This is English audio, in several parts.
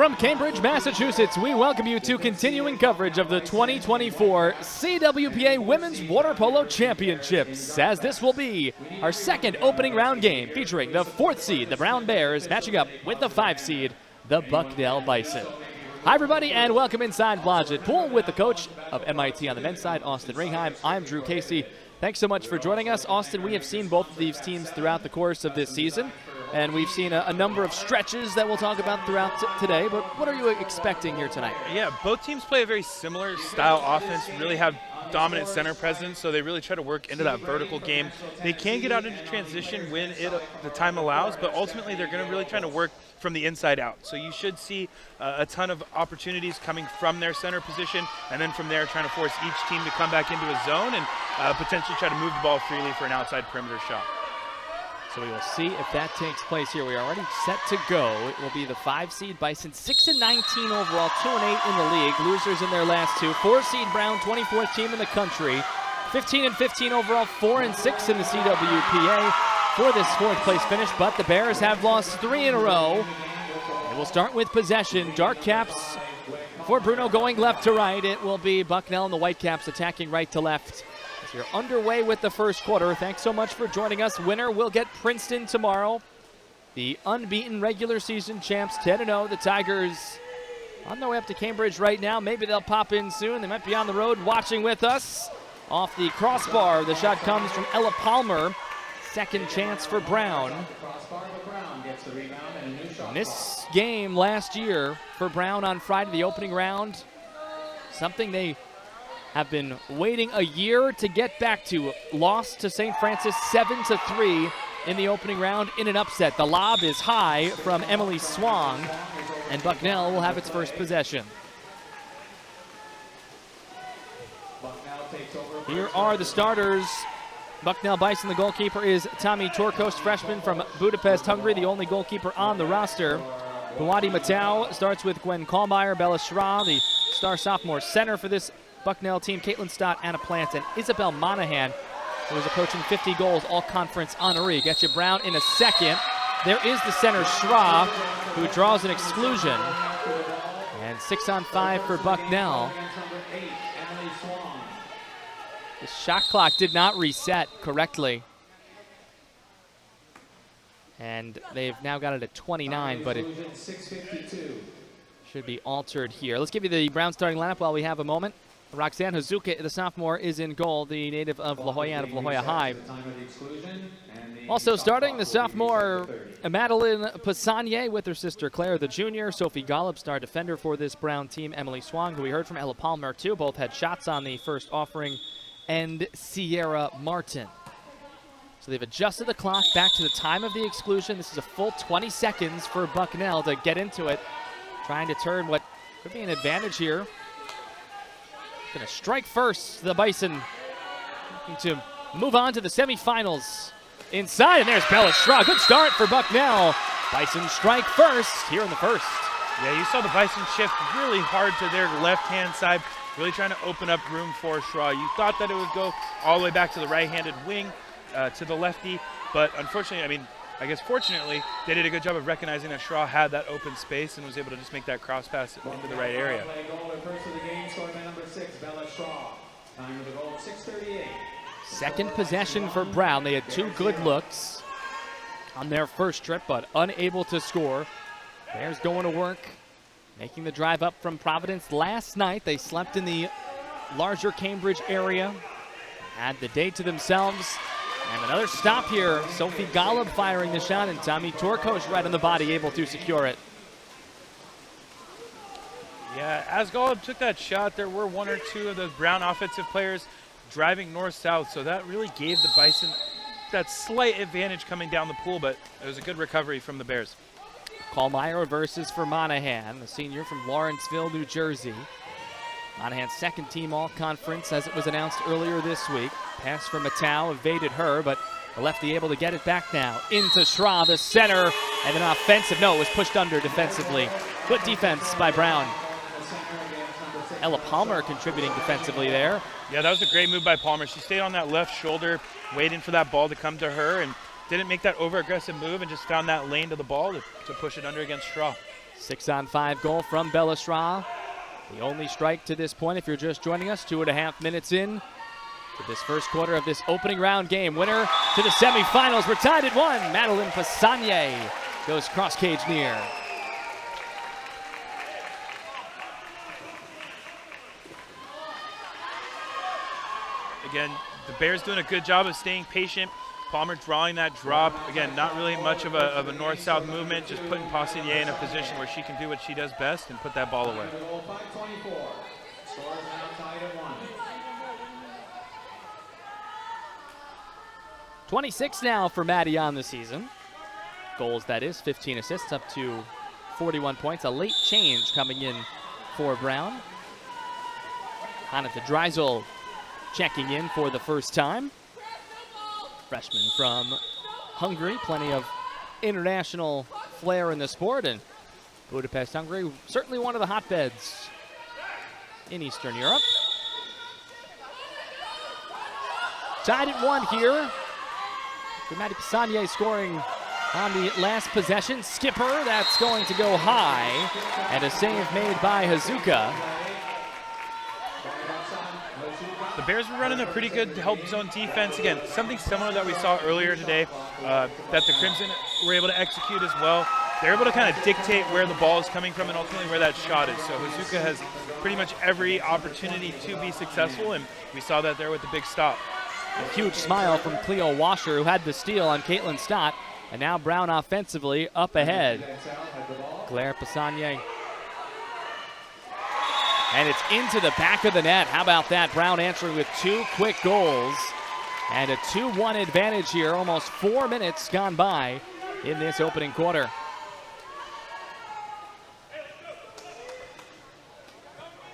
From Cambridge, Massachusetts, we welcome you to continuing coverage of the 2024 CWPA Women's Water Polo Championships, as this will be our second opening round game featuring the 4th seed, the Brown Bears, matching up with the 5 seed, the Bucknell Bison. Hi, everybody, and welcome inside Blodgett Pool with the coach of MIT on the men's side, Austin Ringheim. I'm Drew Casey. Thanks so much for joining us. Austin, we have seen both of these teams throughout the course of this season, and we've seen a number of stretches that we'll talk about throughout today, but what are you expecting here tonight? Yeah, both teams play a very similar style offense, really have dominant center presence, so they really try to work into that vertical game. They can get out into transition when the time allows, but ultimately they're going to really try to work from the inside out. So you should see a ton of opportunities coming from their center position, and then from there trying to force each team to come back into a zone and potentially try to move the ball freely for an outside perimeter shot. So we will see if that takes place here. We are already set to go. It will be the 5 seed Bison, 6-19 overall, 2-8 in the league. Losers in their last two. 4 seed Brown, 24th team in the country. 15-15 overall, 4-6 in the CWPA for this 4th place finish. But the Bears have lost 3 in a row. And we'll start with possession. Dark caps for Bruno going left to right. It will be Bucknell and the Whitecaps attacking right to left. You're underway with the first quarter. Thanks so much for joining us. Winner will get Princeton tomorrow. The unbeaten regular season champs, 10-0. The Tigers on their way up to Cambridge right now. Maybe they'll pop in soon. They might be on the road watching with us. Off the crossbar, the shot comes from Ella Palmer. Second chance for Brown. And this game last year for Brown on Friday, the opening round, something they have been waiting a year to get back to. Lost to St. Francis 7-3 in the opening round in an upset. The lob is high from Emily Swang, and Bucknell will have its first possession. Here are the starters. Bucknell Bison, the goalkeeper is Tommy Torkos, freshman from Budapest, Hungary, the only goalkeeper on the roster. Buwadi Matau starts with Gwen Kallmeyer, Bella Schra, the star sophomore center for this Bucknell team. Caitlin Stott, Anna Plant, and Isabel Monahan, who is approaching 50 goals, all-conference honoree. Get you Brown in a second. There is the center, Schra, who draws an exclusion. And 6-on-5 for Bucknell. The shot clock did not reset correctly. And they've now got it at 29, but it should be altered here. Let's give you the Brown starting lineup while we have a moment. Roxanne Hazuka, the sophomore, is in goal, the native of La Jolla, out of La Jolla High. Also starting, the sophomore Madeline Passanier with her sister Claire, the junior. Sophie Golub, star defender for this Brown team. Emily Swang, who we heard from, Ella Palmer, too. Both had shots on the first offering. And Sierra Martin. So they've adjusted the clock back to the time of the exclusion. This is a full 20 seconds for Bucknell to get into it. Trying to turn what could be an advantage here. Going to strike first, the Bison. Looking to move on to the semifinals. Inside, and there's Bella Schra. Good start for Bucknell. Bison strike first here in the first. Yeah, you saw the Bison shift really hard to their left-hand side, really trying to open up room for Schra. You thought that it would go all the way back to the right-handed wing, to the lefty, but unfortunately, I guess fortunately, they did a good job of recognizing that Schra had that open space and was able to just make that cross pass into the right area. Second possession for Brown. They had 2 good looks on their first trip, but unable to score. Bears going to work, making the drive up from Providence. Last night, they slept in the larger Cambridge area, had the day to themselves. And another stop here. Sophie Golub firing the shot, and Tommy Torkos right on the body, able to secure it. Yeah, as Golub took that shot, there were 1 or 2 of those Brown offensive players driving north-south, so that really gave the Bison that slight advantage coming down the pool, but it was a good recovery from the Bears. Kallmeyer reverses for Monahan, the senior from Lawrenceville, New Jersey. Monahan's second team all-conference, as it was announced earlier this week. Pass for Matau, evaded her, but the lefty able to get it back now. Into Schra, the center, and an offensive. No, it was pushed under defensively. Good defense by Brown. Ella Palmer contributing defensively there. Yeah, that was a great move by Palmer. She stayed on that left shoulder, waiting for that ball to come to her, and didn't make that over-aggressive move and just found that lane to the ball to push it under against Schra. 6-on-5 goal from Bellestraw. The only strike to this point, if you're just joining us, 2.5 minutes in to this first quarter of this opening round game. Winner to the semifinals. We're tied at 1. Madeline Passanier goes cross cage near. Again, the Bears doing a good job of staying patient. Palmer drawing that drop. Again, not really much of a north-south movement, just putting Passanier in a position where she can do what she does best and put that ball away. 26 now for Maddie on the season. Goals, that is, 15 assists, up to 41 points. A late change coming in for Brown. Hannah Dreisel checking in for the first time. Freshman from Hungary, plenty of international flair in the sport, and Budapest, Hungary, certainly one of the hotbeds in Eastern Europe. Tied at 1 here. Maddie Passanier scoring on the last possession. Skipper, that's going to go high, and a save made by Hazuka. The Bears were running a pretty good help zone defense. Again, something similar that we saw earlier today that the Crimson were able to execute as well. They're able to kind of dictate where the ball is coming from and ultimately where that shot is. So Hazuka has pretty much every opportunity to be successful, and we saw that there with the big stop. A huge smile from Cleo Washer, who had the steal on Caitlin Stott, and now Brown offensively up ahead. Claire Passanier. And it's into the back of the net. How about that? Brown answering with 2 quick goals. And a 2-1 advantage here. Almost 4 minutes gone by in this opening quarter.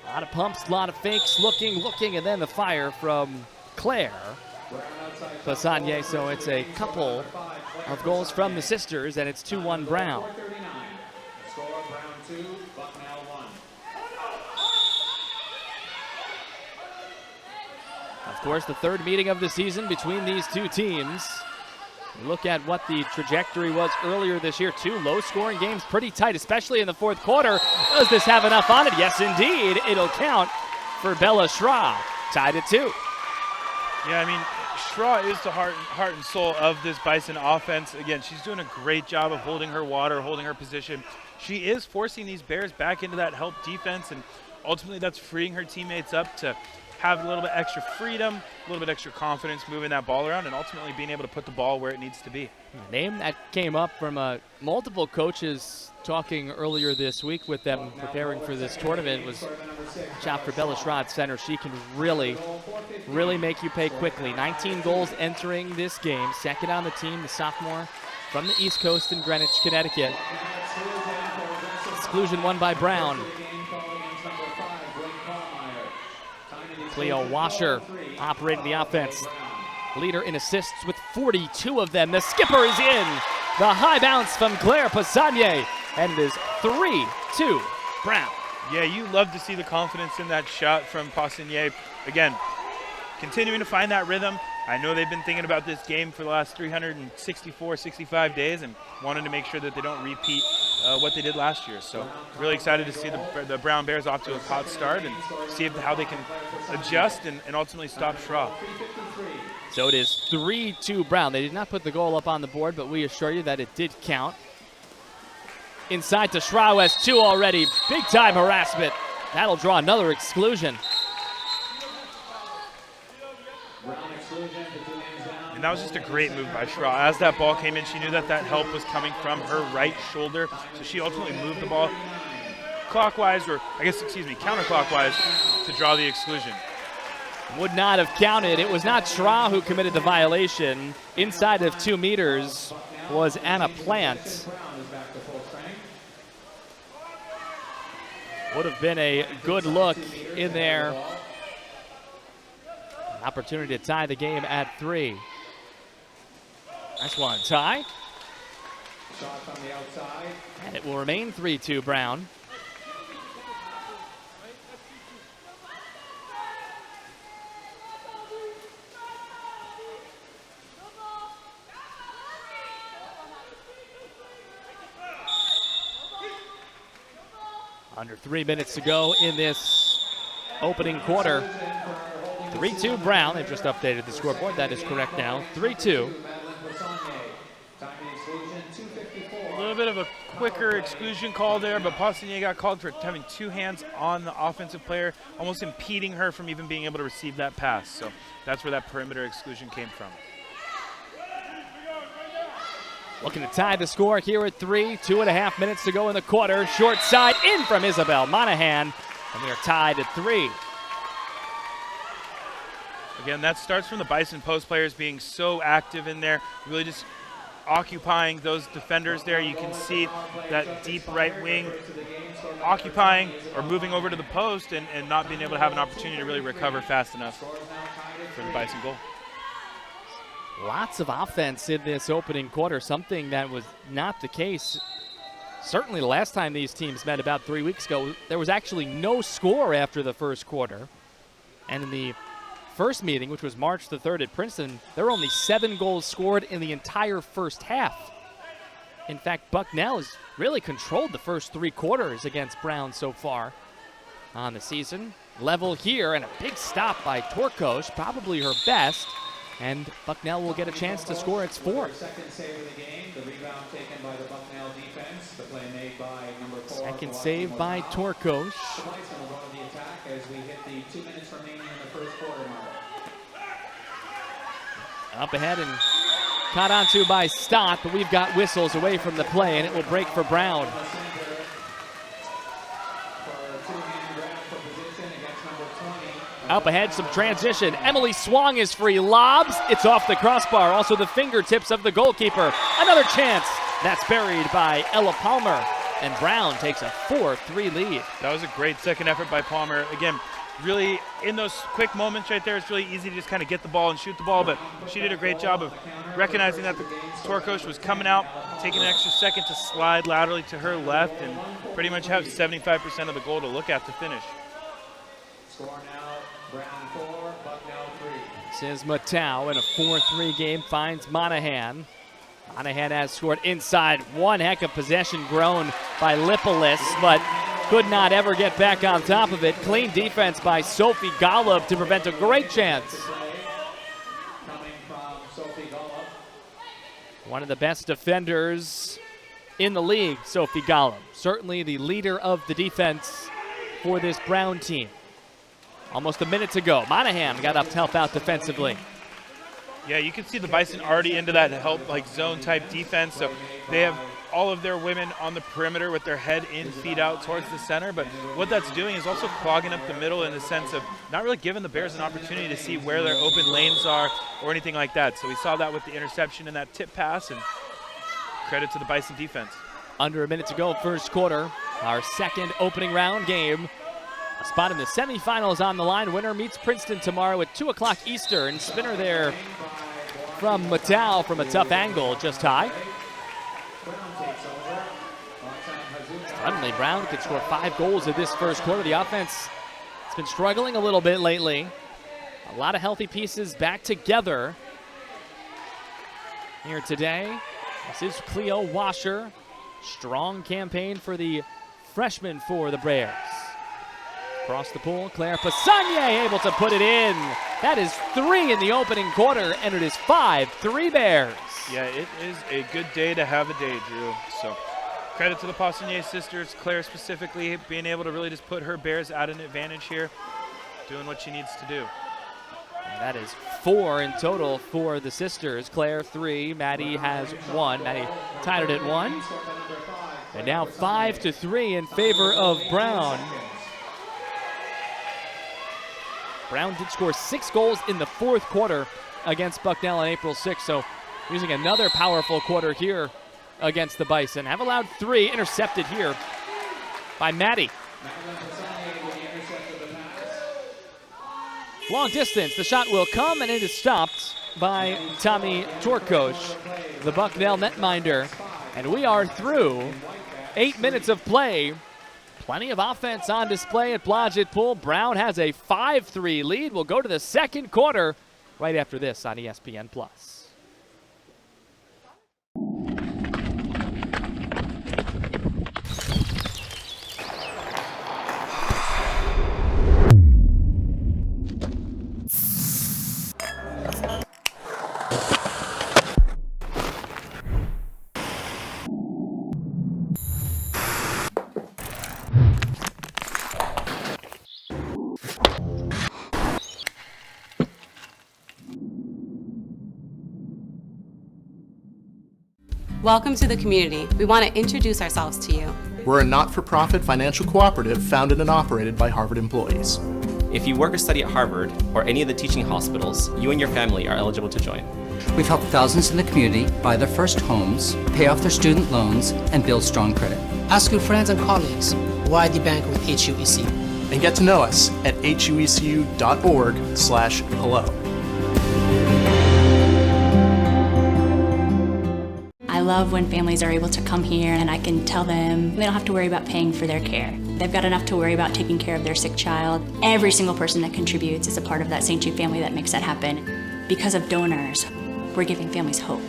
A lot of pumps, a lot of fakes, looking, and then the fire from Claire Passanier. So it's a couple of goals from the sisters, and it's 2-1 Brown. Score Brown 2, Bucknell 1. Of course, the third meeting of the season between these two teams. Look at what the trajectory was earlier this year. 2 low-scoring games, pretty tight, especially in the fourth quarter. Does this have enough on it? Yes, indeed. It'll count for Bella Schra. Tied at 2. Yeah, I mean, Schra is the heart and soul of this Bison offense. Again, she's doing a great job of holding her water, holding her position. She is forcing these Bears back into that help defense, and ultimately that's freeing her teammates up to have a little bit extra freedom, a little bit extra confidence moving that ball around, and ultimately being able to put the ball where it needs to be. A name that came up from multiple coaches talking earlier this week with them preparing for this tournament was watch out for Bella Schra at center. She can really make you pay quickly. 19 goals entering this game. Second on the team, the sophomore from the East Coast in Greenwich, Connecticut. Exclusion won by Brown. Cleo Washer operating the offense. Leader in assists with 42 of them. The skipper is in. The high bounce from Claire Passanier. And it is 3-2 Brown. Yeah, you love to see the confidence in that shot from Passanier. Again, continuing to find that rhythm. I know they've been thinking about this game for the last 364, 65 days and wanted to make sure that they don't repeat what they did last year. So really excited to see the Brown Bears off to a hot start and see how they can adjust and ultimately stop Schra. So it is 3-2 Brown. They did not put the goal up on the board, but we assure you that it did count. Inside to Schra, who has 2 already. Big time harassment. That'll draw another exclusion. And that was just a great move by Schra. As that ball came in, she knew that help was coming from her right shoulder. So she ultimately moved the ball clockwise, or I guess, counterclockwise to draw the exclusion. Would not have counted. It was not Schra who committed the violation. Inside of 2 meters was Anna Plant. Would have been a good look in there. Opportunity to tie the game at 3. Nice one, tie. Shot from the outside. And it will remain 3-2 Brown. Under 3 minutes to go in this opening quarter. 3-2 Brown. They've just updated the scoreboard. That is correct now. 3-2. A little bit of a quicker exclusion call there, but Poissonnier got called for having two hands on the offensive player, almost impeding her from even being able to receive that pass. So that's where that perimeter exclusion came from. Looking to tie the score here at 3. 2.5 minutes to go in the quarter. Short side in from Isabel Monahan, and we are tied at 3. Again, that starts from the Bison post players being so active in there, really just occupying those defenders there. You can see that deep right wing occupying or moving over to the post and not being able to have an opportunity to really recover fast enough for the Bison goal. Lots of offense in this opening quarter, something that was not the case. Certainly the last time these teams met about 3 weeks ago, there was actually no score after the first quarter. And in the first meeting, which was March the 3rd at Princeton, there were only 7 goals scored in the entire first half. In fact, Bucknell has really controlled the first 3 quarters against Brown so far on the season. Level here, and a big stop by Torkos, probably her best. And Bucknell will get a chance to score its 4th. Second save of the game. The rebound taken by the Bucknell defense. The play made by number 4. Second save by Torkos. Bison will go to the attack as we hit the 2 minutes remaining in the first quarter mark. Up ahead and caught onto by Stott, but we've got whistles away from the play, and it will break for Brown. Up ahead, some transition. Emily Swong is free. Lobs. It's off the crossbar. Also the fingertips of the goalkeeper. Another chance. That's buried by Ella Palmer. And Brown takes a 4-3 lead. That was a great second effort by Palmer. Again, really in those quick moments right there, it's really easy to just kind of get the ball and shoot the ball, but she did a great job of recognizing that the Torkos was coming out, taking an extra second to slide laterally to her left, and pretty much have 75% of the goal to look at to finish. Score now. Brown 4, Bucknell 3. This is Matau in a 4-3 game, finds Monahan. Monahan has scored inside. One heck of possession grown by Lipolis, but could not ever get back on top of it. Clean defense by Sophie Golub to prevent a great chance. Coming from Sophie Golub. One of the best defenders in the league, Sophie Golub. Certainly the leader of the defense for this Brown team. Almost a minute to go. Monahan got up to help out defensively. Yeah, you can see the Bison already into that help, like zone type defense. So they have all of their women on the perimeter with their head in, feet out towards the center. But what that's doing is also clogging up the middle in the sense of not really giving the Bears an opportunity to see where their open lanes are or anything like that. So we saw that with the interception and that tip pass, and credit to the Bison defense. Under a minute to go, first quarter. Our second opening round game. A spot in the semifinals on the line. Winner meets Princeton tomorrow at 2 o'clock Eastern. Spinner there from Matau from a tough angle, just high. Suddenly, Brown could score 5 goals in this first quarter. The offense has been struggling a little bit lately. A lot of healthy pieces back together here today. This is Cleo Washer. Strong campaign for the freshman for the Bears. Across the pool, Claire Passagnier able to put it in. That is 3 in the opening quarter, and it is 5-3 Bears. Yeah, it is a good day to have a day, Drew. So credit to the Passagnier sisters, Claire specifically, being able to really just put her Bears at an advantage here, doing what she needs to do. And that is 4 in total for the sisters. Claire 3, Maddie has 1. Maddie tied it at 1. And now 5-3 in favor of Brown. Brown did score 6 goals in the 4th quarter against Bucknell on April 6th, so using another powerful quarter here against the Bison. Have allowed 3, intercepted here by Maddie. Long distance, the shot will come, and it is stopped by Tommy Torkos, the Bucknell netminder. And we are through 8 minutes of play. Plenty of offense on display at Blodgett Pool. Brown has a 5-3 lead. We'll go to the second quarter right after this on ESPN+. Welcome to the community. We want to introduce ourselves to you. We're a not-for-profit financial cooperative founded and operated by Harvard employees. If you work or study at Harvard or any of the teaching hospitals, you and your family are eligible to join. We've helped thousands in the community buy their first homes, pay off their student loans, and build strong credit. Ask your friends and colleagues why they bank with HUEC. And get to know us at huecu.org/hello. I love when families are able to come here and I can tell them they don't have to worry about paying for their care. They've got enough to worry about taking care of their sick child. Every single person that contributes is a part of that St. Jude family that makes that happen. Because of donors, we're giving families hope.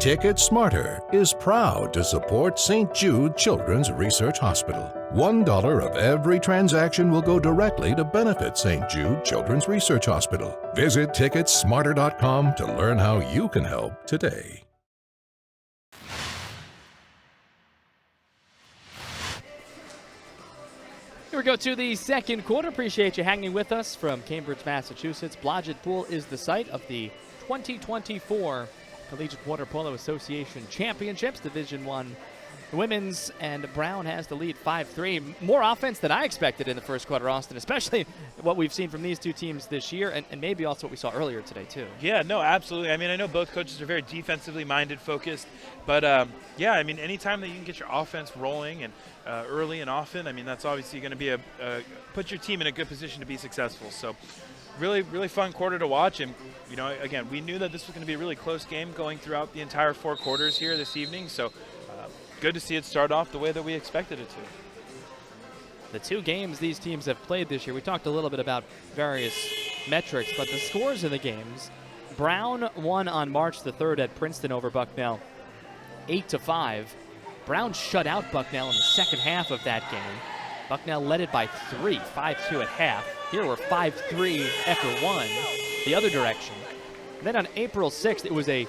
Ticket Smarter is proud to support St. Jude Children's Research Hospital. $1 of every transaction will go directly to benefit St. Jude Children's Research Hospital. Visit ticketsmarter.com to learn how you can help today. Here we go to the second quarter. Appreciate you hanging with us from Cambridge, Massachusetts. Blodgett Pool is the site of the 2024 Collegiate Water Polo Association Championships, Division I Women's, and Brown has the lead 5-3. More offense than I expected in the first quarter, Austin, especially what we've seen from these two teams this year, and maybe also what we saw earlier today, too. Yeah, no, absolutely. I mean, I know both coaches are very defensively minded, focused, but yeah, I mean, anytime that you can get your offense rolling and early and often, I mean, that's obviously going to be put your team in a good position to be successful. So really, really fun quarter to watch. And, you know, again, we knew that this was going to be a really close game going throughout the entire 4 quarters here this evening. So good to see it start off the way that we expected it to. The 2 games these teams have played this year, we talked a little bit about various metrics, but the scores of the games, Brown won on March the 3rd at Princeton over Bucknell, 8-5. Brown shut out Bucknell in the second half of that game. Bucknell led it by 3, 5-2 at half. Here we're 5-3 after 1, the other direction. And then on April 6th, it was a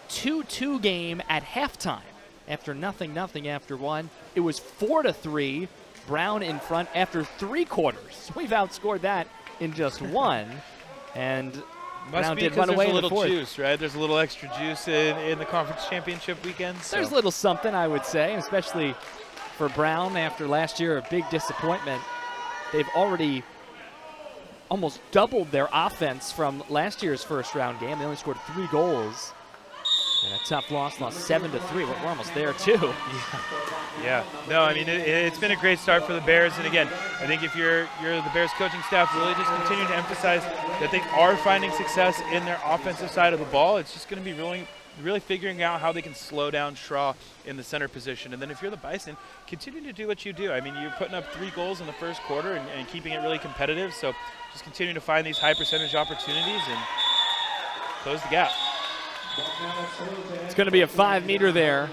2-2 game at halftime. After 0-0 after 1, it was 4-3. Brown in front after 3 quarters. We've outscored that in just 1, and Brown did run away in the 4th. There's a little juice, right? There's a little extra juice in the conference championship weekend. So. There's a little something, I would say, especially for Brown after last year, a big disappointment. They've already almost doubled their offense from last year's first round game. They only scored 3 goals. And a tough loss 7-3. We're almost there, too. Yeah. No, I mean, it's been a great start for the Bears. And, again, I think if you're the Bears coaching staff, really just continue to emphasize that they are finding success in their offensive side of the ball. It's just going to be really figuring out how they can slow down Schraw in the center position. And then if you're the Bison, continue to do what you do. I mean, you're putting up 3 goals in the first quarter and keeping it really competitive. So just continue to find these high percentage opportunities and close the gap. It's going to be a 5-meter there.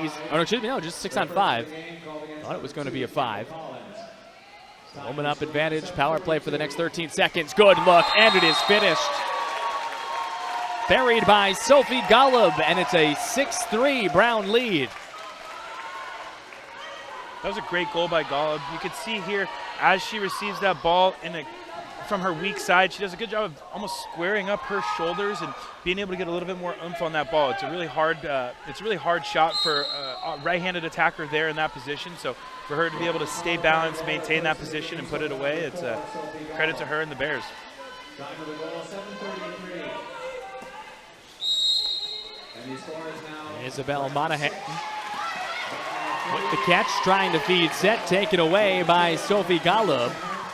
Just 6 on 5. Thought it was going to be a 5. Open up advantage. Power play for the next 13 seconds. Good look, and it is finished. Buried by Sophie Golub, and it's a 6-3 Brown lead. That was a great goal by Golub. You could see here as she receives that ball from her weak side, she does a good job of almost squaring up her shoulders and being able to get a little bit more oomph on that ball. It's a really hard shot for a right-handed attacker there in that position. So for her to be able to stay balanced, maintain that position, and put it away, it's a credit to her and the Bears. Isabel Monahan with the catch, trying to feed set, taken away by Sophie Golub.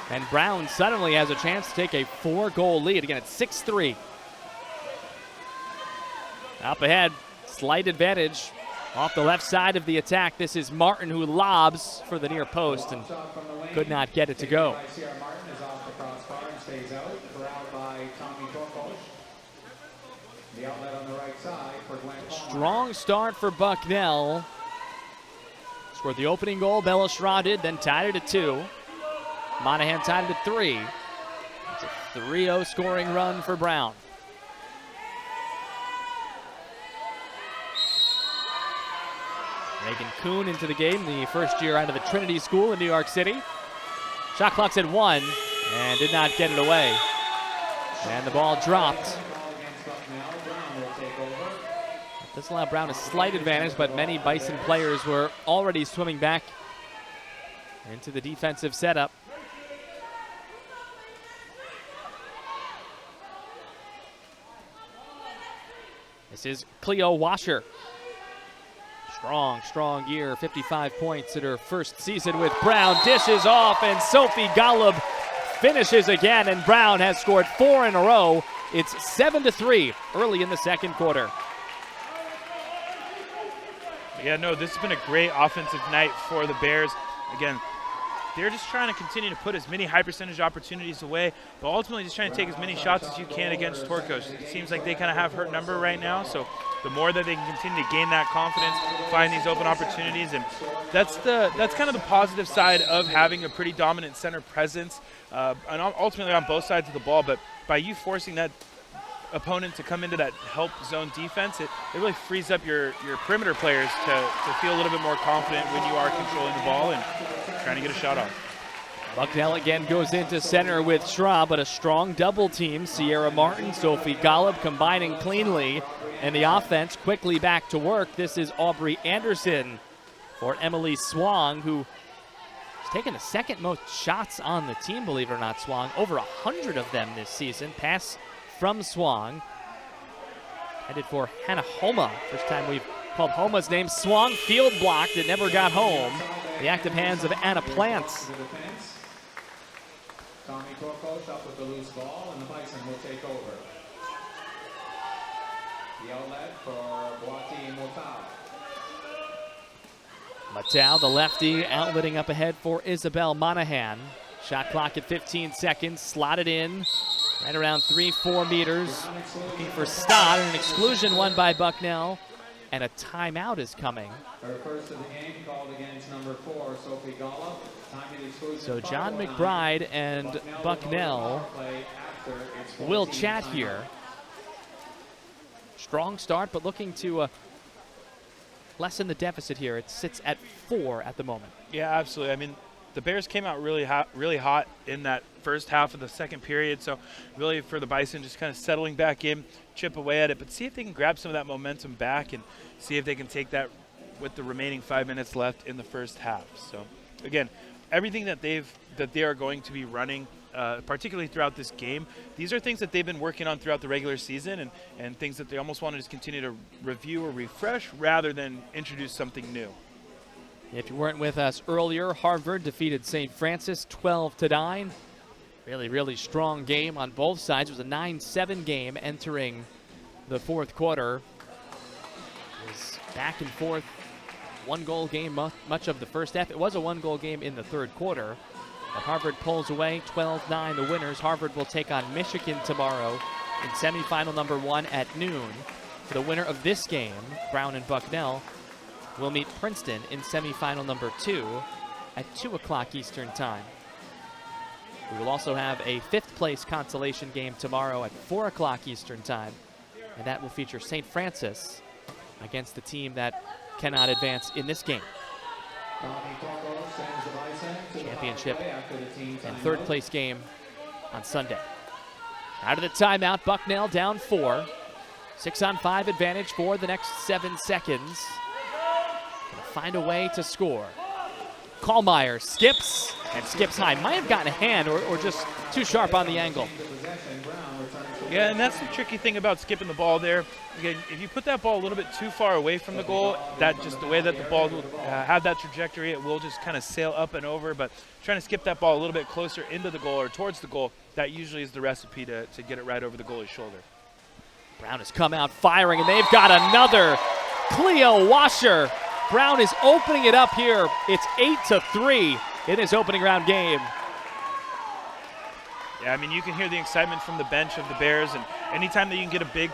And Brown suddenly has a chance to take a 4-goal lead. Again, it's 6-3. Up ahead, slight advantage off the left side of the attack. This is Martin, who lobs for the near post and could not get it to go. Strong start for Bucknell. Scored the opening goal, Bella Schraw did, then tied it at 2. Monahan tied it at 3. It's a 3-0 scoring run for Brown. Megan Kuhn into the game, the first year out of the Trinity School in New York City. Shot clock's at 1 and did not get it away. And the ball dropped. This allowed Brown a slight advantage, but many Bison players were already swimming back into the defensive setup. This is Cleo Washer. Strong year, 55 points in her first season with Brown. Dishes off, and Sophie Golub finishes again, and Brown has scored 4 in a row. It's 7-3 early in the second quarter. Yeah, no, this has been a great offensive night for the Bears. Again, they're just trying to continue to put as many high percentage opportunities away, but ultimately just trying to take as many shots as you can against Torcos. It seems like they kind of have her number right now, so the more that they can continue to gain that confidence, find these open opportunities, and that's kind of the positive side of having a pretty dominant center presence, and ultimately on both sides of the ball. But by you forcing that opponent to come into that help zone defense, it really frees up your perimeter players to feel a little bit more confident when you are controlling the ball and trying to get a shot off. Bucknell again goes into center with Schra, but a strong double team. Sierra Martin, Sophie Golub combining cleanly, and the offense quickly back to work. This is Aubrey Anderson for Emily Swang, who has taken the second most shots on the team, believe it or not, Swang. Over 100 of them this season. Pass from Swang. Headed for Hannah Homa. First time we've called Homa's name. Swang field blocked. It never got home. The active hands of Anna Plants. Tommy Torcos up with the loose ball, and the Bison will take over. The outlet for Boati Motau. Matau, the lefty, outletting up ahead for Isabel Monahan. Shot clock at 15 seconds. Slotted in right around 3-4 meters. Looking for Stott, and an exclusion won by Bucknell. And a timeout is coming. Her first of the game called against number 4, Sophie Golub. So John McBride and Bucknell will chat here. Strong start, but looking to lessen the deficit here. It sits at 4 at the moment. Yeah, absolutely. I mean, the Bears came out really hot in that first half of the second period. So really for the Bison, just kind of settling back in, chip away at it, but see if they can grab some of that momentum back and see if they can take that with the remaining 5 minutes left in the first half. So again, everything that they are going to be running, particularly throughout this game, these are things that they've been working on throughout the regular season, and things that they almost want to just continue to review or refresh rather than introduce something new. If you weren't with us earlier, Harvard defeated St. Francis 12-9. Really strong game on both sides. It was a 9-7 game entering the fourth quarter. It was back and forth, one-goal game much of the first half. It was a one-goal game in the third quarter. But Harvard pulls away 12-9, the winners. Harvard will take on Michigan tomorrow in semifinal number 1 at noon. For the winner of this game, Brown and Bucknell, will meet Princeton in semifinal number 2 at 2 o'clock Eastern time. We will also have a 5th place consolation game tomorrow at 4 o'clock Eastern time, and that will feature St. Francis against the team that cannot advance in this game. Championship and 3rd place game on Sunday. Out of the timeout, Bucknell down 4. 6-on-5 advantage for the next 7 seconds. Gonna find a way to score. Kallmeyer skips, and skips high. Might have gotten a hand or just too sharp on the angle. Yeah, and that's the tricky thing about skipping the ball there. Again, if you put that ball a little bit too far away from the goal, that just the way that the ball will have that trajectory, it will just kind of sail up and over. But trying to skip that ball a little bit closer into the goal or towards the goal, that usually is the recipe to get it right over the goalie's shoulder. Brown has come out firing, and they've got another. Cleo Washer. Brown is opening it up here. It's 8-3 in his opening round game. Yeah, I mean, you can hear the excitement from the bench of the Bears, and anytime that you can get a big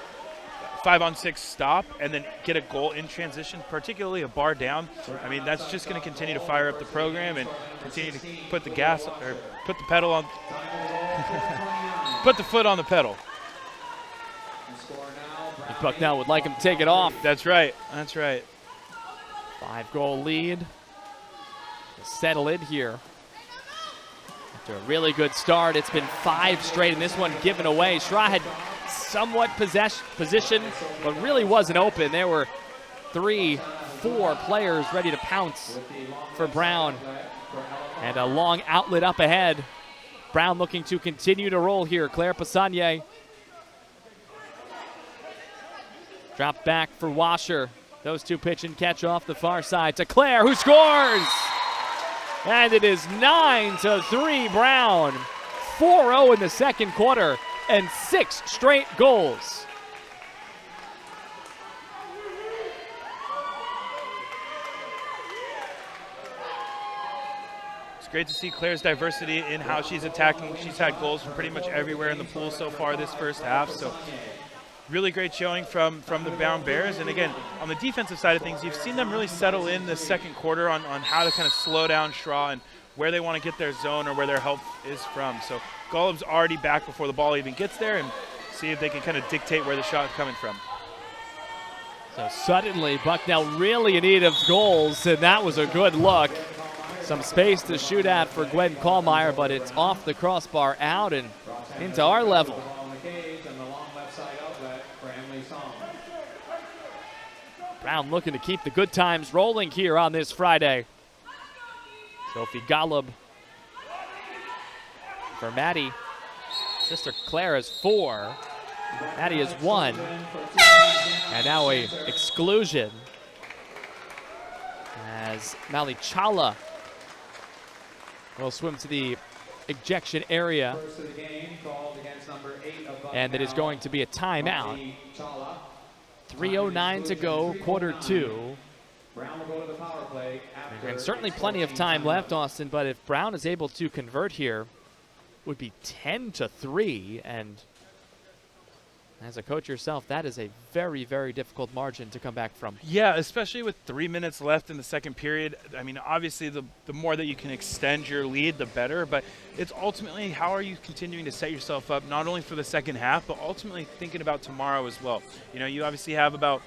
5-on-6 stop and then get a goal in transition, particularly a bar down, I mean, that's just going to continue to fire up the program and continue to put the gas or put the pedal on, put the foot on the pedal. Bucknell would like him to take it off. That's right. That's right. 5-goal lead. To settle in here. After a really good start, it's been 5 straight, and this one given away. Schra had somewhat position, but really wasn't open. There were 3, 4 players ready to pounce for Brown. And a long outlet up ahead. Brown looking to continue to roll here. Claire Passagnier. Drop back for Washer. Those two pitch and catch off the far side to Claire, who scores! And it is 9-3 Brown. 4-0 in the second quarter and 6 straight goals. It's great to see Claire's diversity in how she's attacking. She's had goals from pretty much everywhere in the pool so far this first half. So really great showing from the Brown Bears. And again, on the defensive side of things, you've seen them really settle in the second quarter on how to kind of slow down Schraw and where they want to get their zone or where their help is from. So Golub's already back before the ball even gets there, and see if they can kind of dictate where the shot is coming from. So suddenly Bucknell really in need of goals, and that was a good look. Some space to shoot at for Gwen Kallmeyer, but it's off the crossbar out and into our level. Brown looking to keep the good times rolling here on this Friday. Sophie Golub for Maddie. Sister Claire has 4. Maddie has 1. And now a exclusion as Mali Chala will swim to the ejection area. And it is going to be a timeout. 3:09 to go, quarter 2. And certainly plenty of time left, Austin, but if Brown is able to convert here, would be 10-3, and as a coach yourself, that is a very, very difficult margin to come back from. Yeah, especially with 3 minutes left in the second period. I mean, obviously the more that you can extend your lead, the better, but it's ultimately how are you continuing to set yourself up not only for the second half, but ultimately thinking about tomorrow as well. You know, you obviously have about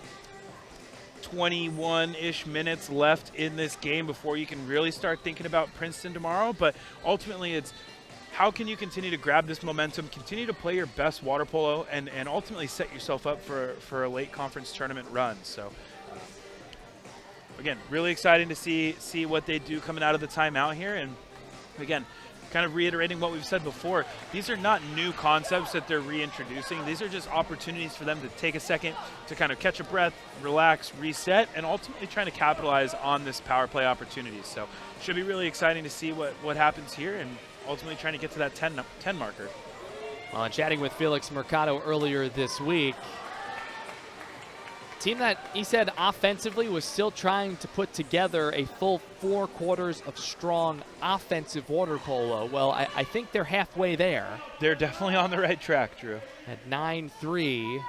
21-ish minutes left in this game before you can really start thinking about Princeton tomorrow, but ultimately it's how can you continue to grab this momentum, continue to play your best water polo, and ultimately set yourself up for a late conference tournament run. So again, really exciting to see what they do coming out of the timeout here. And again, kind of reiterating what we've said before, these are not new concepts that they're reintroducing. These are just opportunities for them to take a second to kind of catch a breath, relax, reset, and ultimately trying to capitalize on this power play opportunity. So should be really exciting to see what happens here, and ultimately trying to get to that 10 marker. Well, and chatting with Felix Mercado earlier this week, team that he said offensively was still trying to put together a full 4 quarters of strong offensive water polo. Well, I think they're halfway there. They're definitely on the right track, Drew. At 9-3,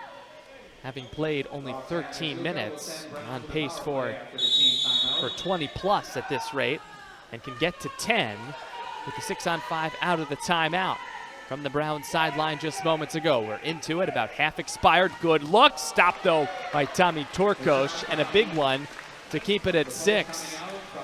having played only 13 minutes, on pace for 20 plus at this rate, and can get to 10 with the 6-on-5 out of the timeout from the Brown sideline just moments ago. We're into it, about half expired. Good look, stopped though by Tommy Torkosh, and a big one to keep it at 6.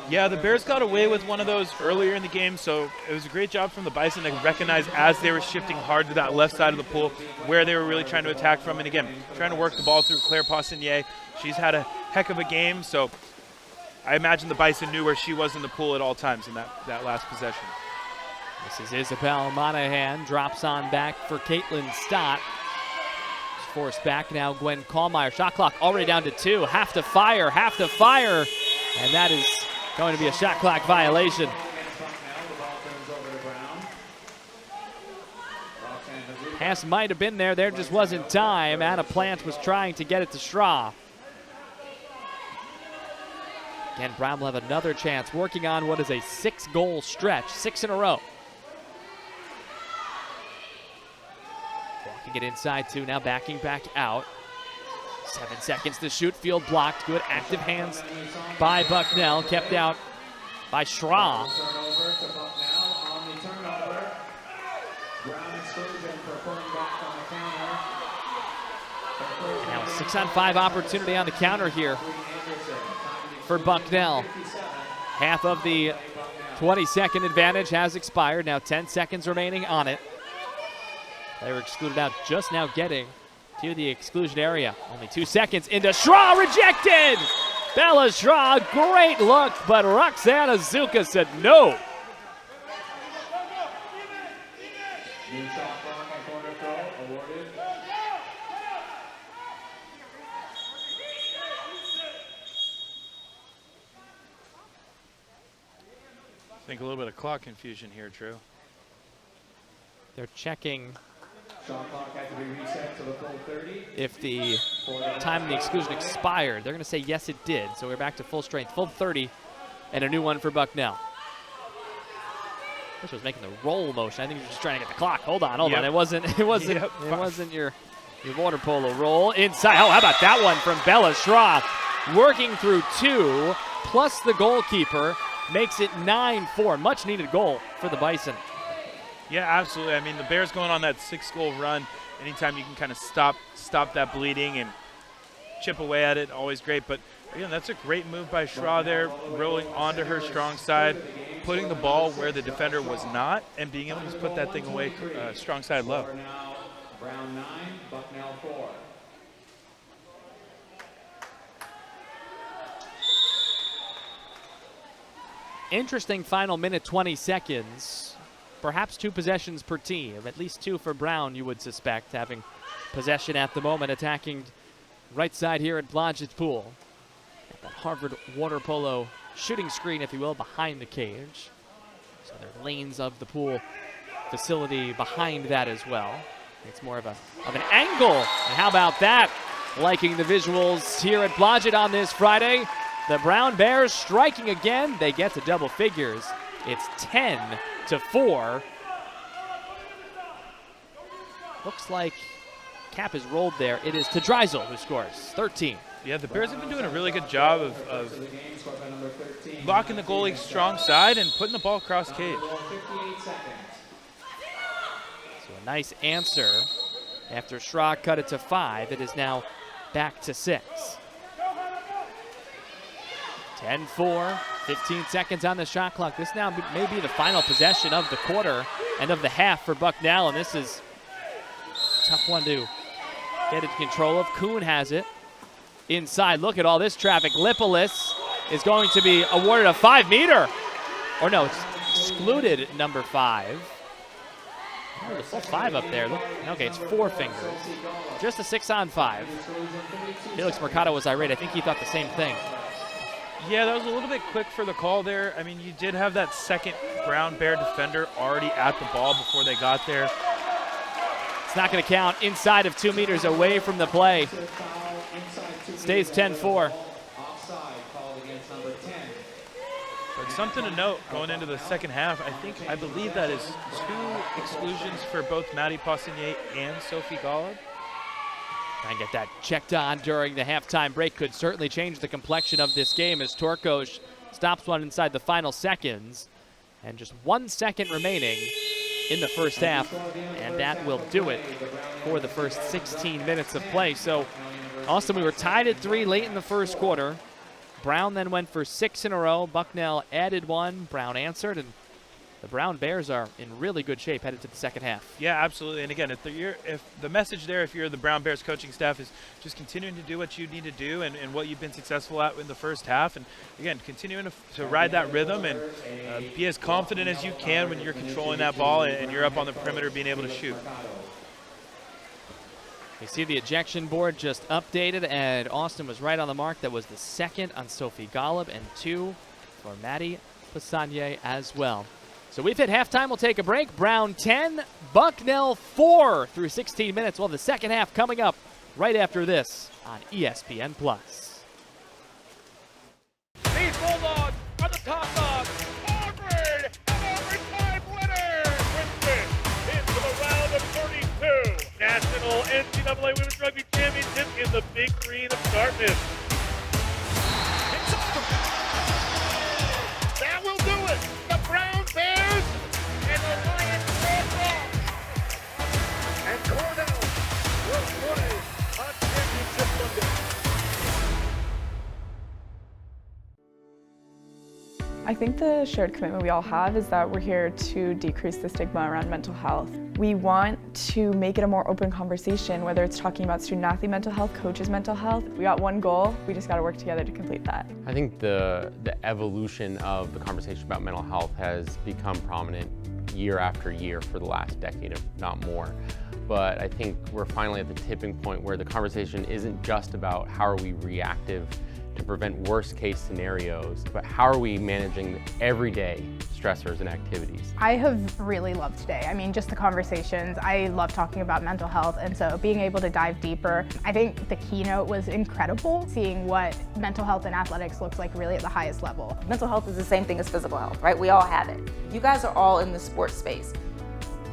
Yeah, the Bears got away with one of those earlier in the game, so it was a great job from the Bison to recognize as they were shifting hard to that left side of the pool where they were really trying to attack from. And again, trying to work the ball through Claire Passagnier. She's had a heck of a game, so I imagine the Bison knew where she was in the pool at all times in that last possession. This is Isabel Monahan, drops on back for Caitlin Stott. She's forced back now, Gwen Kallmeyer. Shot clock already down to 2. Have to fire. And that is going to be a shot clock violation. Pass might have been there. There just wasn't time. Anna Plant was trying to get it to Schra. Again, Brown will have another chance, working on what is a 6-goal stretch, 6 in a row. Walking it inside 2, now backing back out. 7 seconds to shoot, field blocked. Good active hands by Bucknell, kept out by Schra. And now a 6-on-5 opportunity on the counter here for Bucknell. Half of the 20-second advantage has expired. Now 10 seconds remaining on it. They were excluded out, just now getting to the exclusion area. Only 2 seconds into Schra, rejected! Bella Schra, great look, but Roxanne Azuka said no. New shot clock on corner throw awarded. I think a little bit of clock confusion here, Drew. They're checking Shot clock had to be reset to the full 30. if the time of the exclusion expired. They're going to say yes, it did. So we're back to full strength, full 30, and a new one for Bucknell. This was making the roll motion. I think he was just trying to get the clock. Hold on. It wasn't your water polo roll inside. Oh, how about that one from Bella Schra? Working through 2 plus the goalkeeper makes it 9-4. Much needed goal for the Bison. Yeah, absolutely. I mean, the Bears going on that 6-goal run. Anytime you can kind of stop that bleeding and chip away at it, always great. But again, that's a great move by Schra there, rolling onto her strong side, putting the ball where the defender was not, and being able to put that thing away strong side low. Now, Brown 9, Bucknell 4. Interesting final minute, 20 seconds. Perhaps 2 possessions per team, at least 2 for Brown, you would suspect, having possession at the moment, attacking right side here at Blodgett's pool. Got that Harvard water polo shooting screen, if you will, behind the cage. So there are lanes of the pool facility behind that as well. It's more of an angle. And how about that? Liking the visuals here at Blodgett on this Friday. The Brown Bears striking again. They get to double figures. It's 10-4. Looks like cap is rolled there. It is to Dreisel who scores 13. Yeah, the Bears have been doing a really good job of blocking the goalie's strong side and putting the ball across cage. So a nice answer after Schra cut it to 5. It is now back to 6. 10-4, 15 seconds on the shot clock. This now may be the final possession of the quarter and of the half for Bucknell, and this is a tough one to get into control of. Kuhn has it inside. Look at all this traffic. Lipolis is going to be awarded a 5-meter. Or no, it's excluded number 5. Oh, the full 5 up there. Look, okay, it's 4 fingers. Just a 6-on-5. Felix Mercado was irate. I think he thought the same thing. Yeah, that was a little bit quick for the call there. I mean, you did have that second Brown Bear defender already at the ball before they got there. It's not going to count. Inside of 2 meters away from the play. Stays 10-4. But something to note going into the second half, I believe that is 2 exclusions for both Maddie Poissonier and Sophie Golub. Try and get that checked on during the halftime break. Could certainly change the complexion of this game as Torkos stops one inside the final seconds. And just 1 second remaining in the first half. And that will do it for the first 16 minutes of play. So, Austin, we were tied at 3 late in the first quarter. Brown then went for 6 in a row. Bucknell added 1. Brown answered, and the Brown Bears are in really good shape headed to the second half. Yeah, absolutely. And again, if the message there, if you're the Brown Bears coaching staff, is just continuing to do what you need to do and what you've been successful at in the first half. And again, continuing to ride that rhythm and be as confident as you can when you're controlling that ball and you're up on the perimeter being able to shoot. You see the ejection board just updated, and Austin was right on the mark. That was the 2nd on Sophie Golub and 2 for Maddie Poissonier as well. So we've hit halftime. We'll take a break. Brown 10, Bucknell 4 through 16 minutes. We'll have the second half coming up right after this on ESPN+. These Bulldogs are the top dogs. Harvard, an overtime winner. Princeton into the round of 32. National NCAA Women's Rugby Championship in the Big Green of Dartmouth. That will do it. The Brown Bears and the Lions stand off. And Cornell will play on Championship Monday. I think the shared commitment we all have is that we're here to decrease the stigma around mental health. We want to make it a more open conversation, whether it's talking about student-athlete mental health, coaches' mental health. We got one goal, we just got to work together to complete that. I think the evolution of the conversation about mental health has become prominent year after year for the last decade, if not more. But I think we're finally at the tipping point where the conversation isn't just about how are we reactive to prevent worst case scenarios, but how are we managing everyday stressors and activities. I have really loved today. I mean, just the conversations. I love talking about mental health, and so being able to dive deeper. I think the keynote was incredible, seeing what mental health in athletics looks like really at the highest level. Mental health is the same thing as physical health, right? We all have it. You guys are all in the sports space.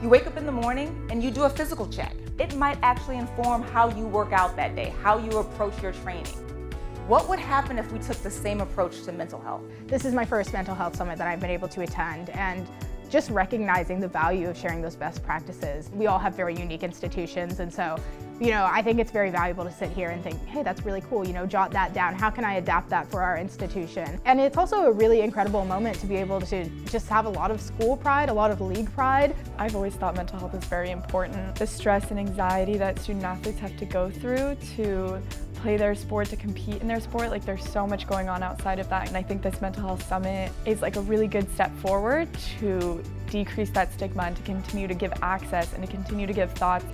You wake up in the morning and you do a physical check. It might actually inform how you work out that day, how you approach your training. What would happen if we took the same approach to mental health? This is my first mental health summit that I've been able to attend, and just recognizing the value of sharing those best practices. We all have very unique institutions, and so, I think it's very valuable to sit here and think, hey, that's really cool, jot that down. How can I adapt that for our institution? And it's also a really incredible moment to be able to just have a lot of school pride, a lot of league pride. I've always thought mental health is very important. The stress and anxiety that student athletes have to go through to play their sport, to compete in their sport, like there's so much going on outside of that. And I think this mental health summit is like a really good step forward to decrease that stigma and to continue to give access and to continue to give thoughts.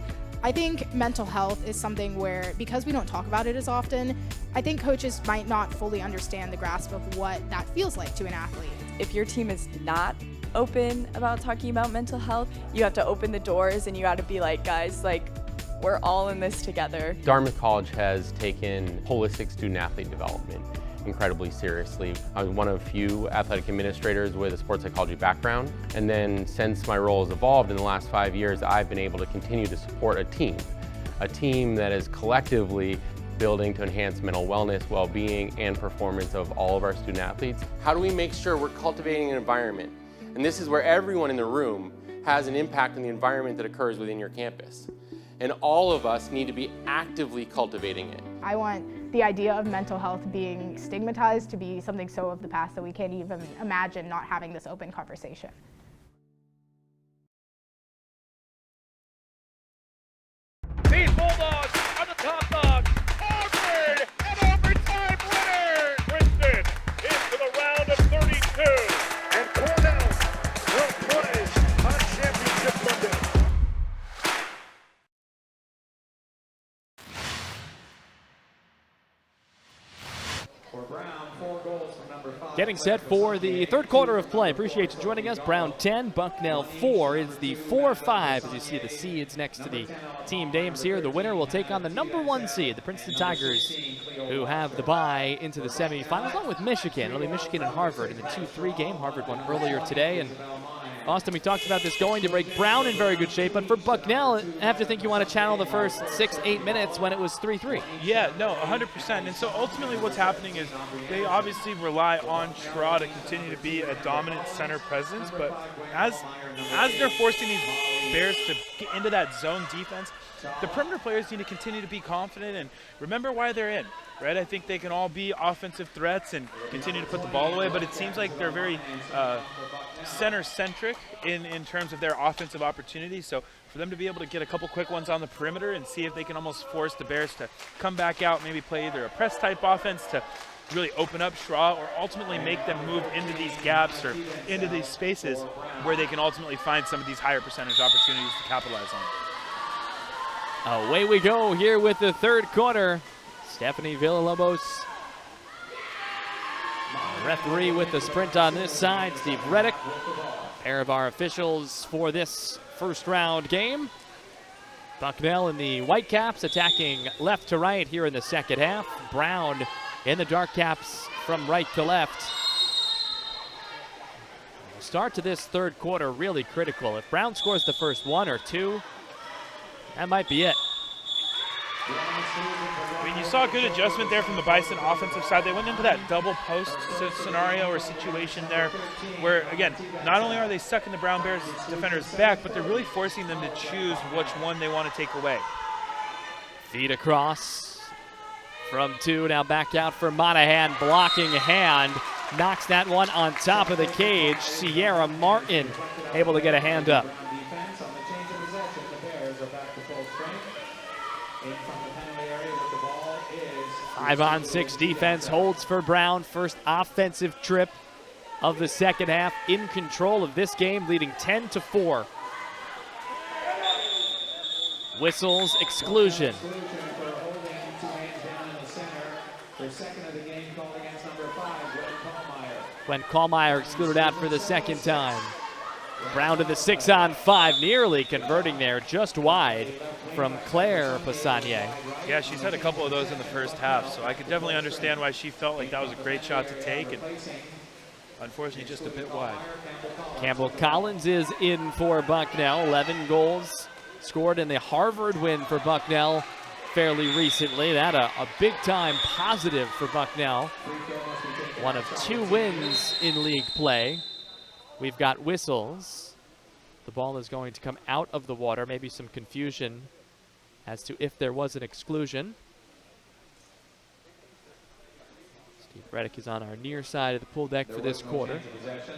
I think mental health is something where, because we don't talk about it as often, I think coaches might not fully understand the grasp of what that feels like to an athlete. If your team is not open about talking about mental health, you have to open the doors and you got to be like, guys, like, we're all in this together. Dartmouth College has taken holistic student-athlete development incredibly seriously. I'm one of few athletic administrators with a sports psychology background, and then since my role has evolved in the last 5 years, I've been able to continue to support a team that is collectively building to enhance mental wellness, well-being, and performance of all of our student-athletes. How do we make sure we're cultivating an environment? And this is where everyone in the room has an impact on the environment that occurs within your campus. And all of us need to be actively cultivating it. I want the idea of mental health being stigmatized to be something so of the past that we can't even imagine not having this open conversation. These Bulldogs are the top dogs. Auburn, an overtime winner. Princeton into the round of 32. And Cornell will play on Championship Monday. Getting set for the third quarter of play. Appreciate you joining us. Brown 10, Bucknell 4 is the 4-5 as you see the seeds next to the team names here. The winner will take on the number 1 seed, the Princeton Tigers, who have the bye into the semifinals along with Michigan. It'll be Michigan and Harvard in the 2-3 game. Harvard won earlier today, and Austin, we talked about this going to break. Brown in very good shape, but for Bucknell, I have to think you want to channel the first 6-8 minutes when it was 3-3. Yeah, no, 100%. And so ultimately what's happening is they obviously rely on Schra to continue to be a dominant center presence, but as they're forcing these Bears to get into that zone defense, the perimeter players need to continue to be confident and remember why they're in. Right, I think they can all be offensive threats and continue to put the ball away, but it seems like they're very center-centric in terms of their offensive opportunities. So for them to be able to get a couple quick ones on the perimeter and see if they can almost force the Bears to come back out, maybe play either a press-type offense to really open up Schra or ultimately make them move into these gaps or into these spaces where they can ultimately find some of these higher percentage opportunities to capitalize on. Away we go here with the third quarter. Stephanie Villalobos, referee with the sprint on this side. Steve Reddick, pair of our officials for this first round game. Bucknell in the Whitecaps attacking left to right here in the second half. Brown in the dark caps from right to left. The start to this third quarter really critical. If Brown scores the first 1 or 2, that might be it. I mean, you saw a good adjustment there from the Bison offensive side. They went into that double post scenario or situation there where, again, not only are they sucking the Brown Bears defenders back, but they're really forcing them to choose which one they want to take away. Feed across from 2, now back out for Monahan, blocking hand. knocks that one on top of the cage. Sierra Martin able to get a hand up. Defense on the change of possession. The Bears are back to full strength. In from the penalty area with the ball is 5-on-6 defense holds for Brown. First offensive trip of the second half, in control of this game, leading 10-4. Whistles, exclusion. for holding 2 hands down in the center. Their second of the game called against number 5, When Kallmeyer excluded out for the second time. Brown to the 6-on-5, nearly converting there, just wide from Claire Passanier. Yeah, she's had a couple of those in the first half, so I could definitely understand why she felt like that was a great shot to take, and unfortunately just a bit wide. Campbell Collins is in for Bucknell. 11 goals scored in the Harvard win for Bucknell fairly recently. That a big-time positive for Bucknell. One of 2 wins in league play. We've got whistles. The ball is going to come out of the water. Maybe some confusion as to if there was an exclusion. Steve Reddick is on our near side of the pool deck for this quarter.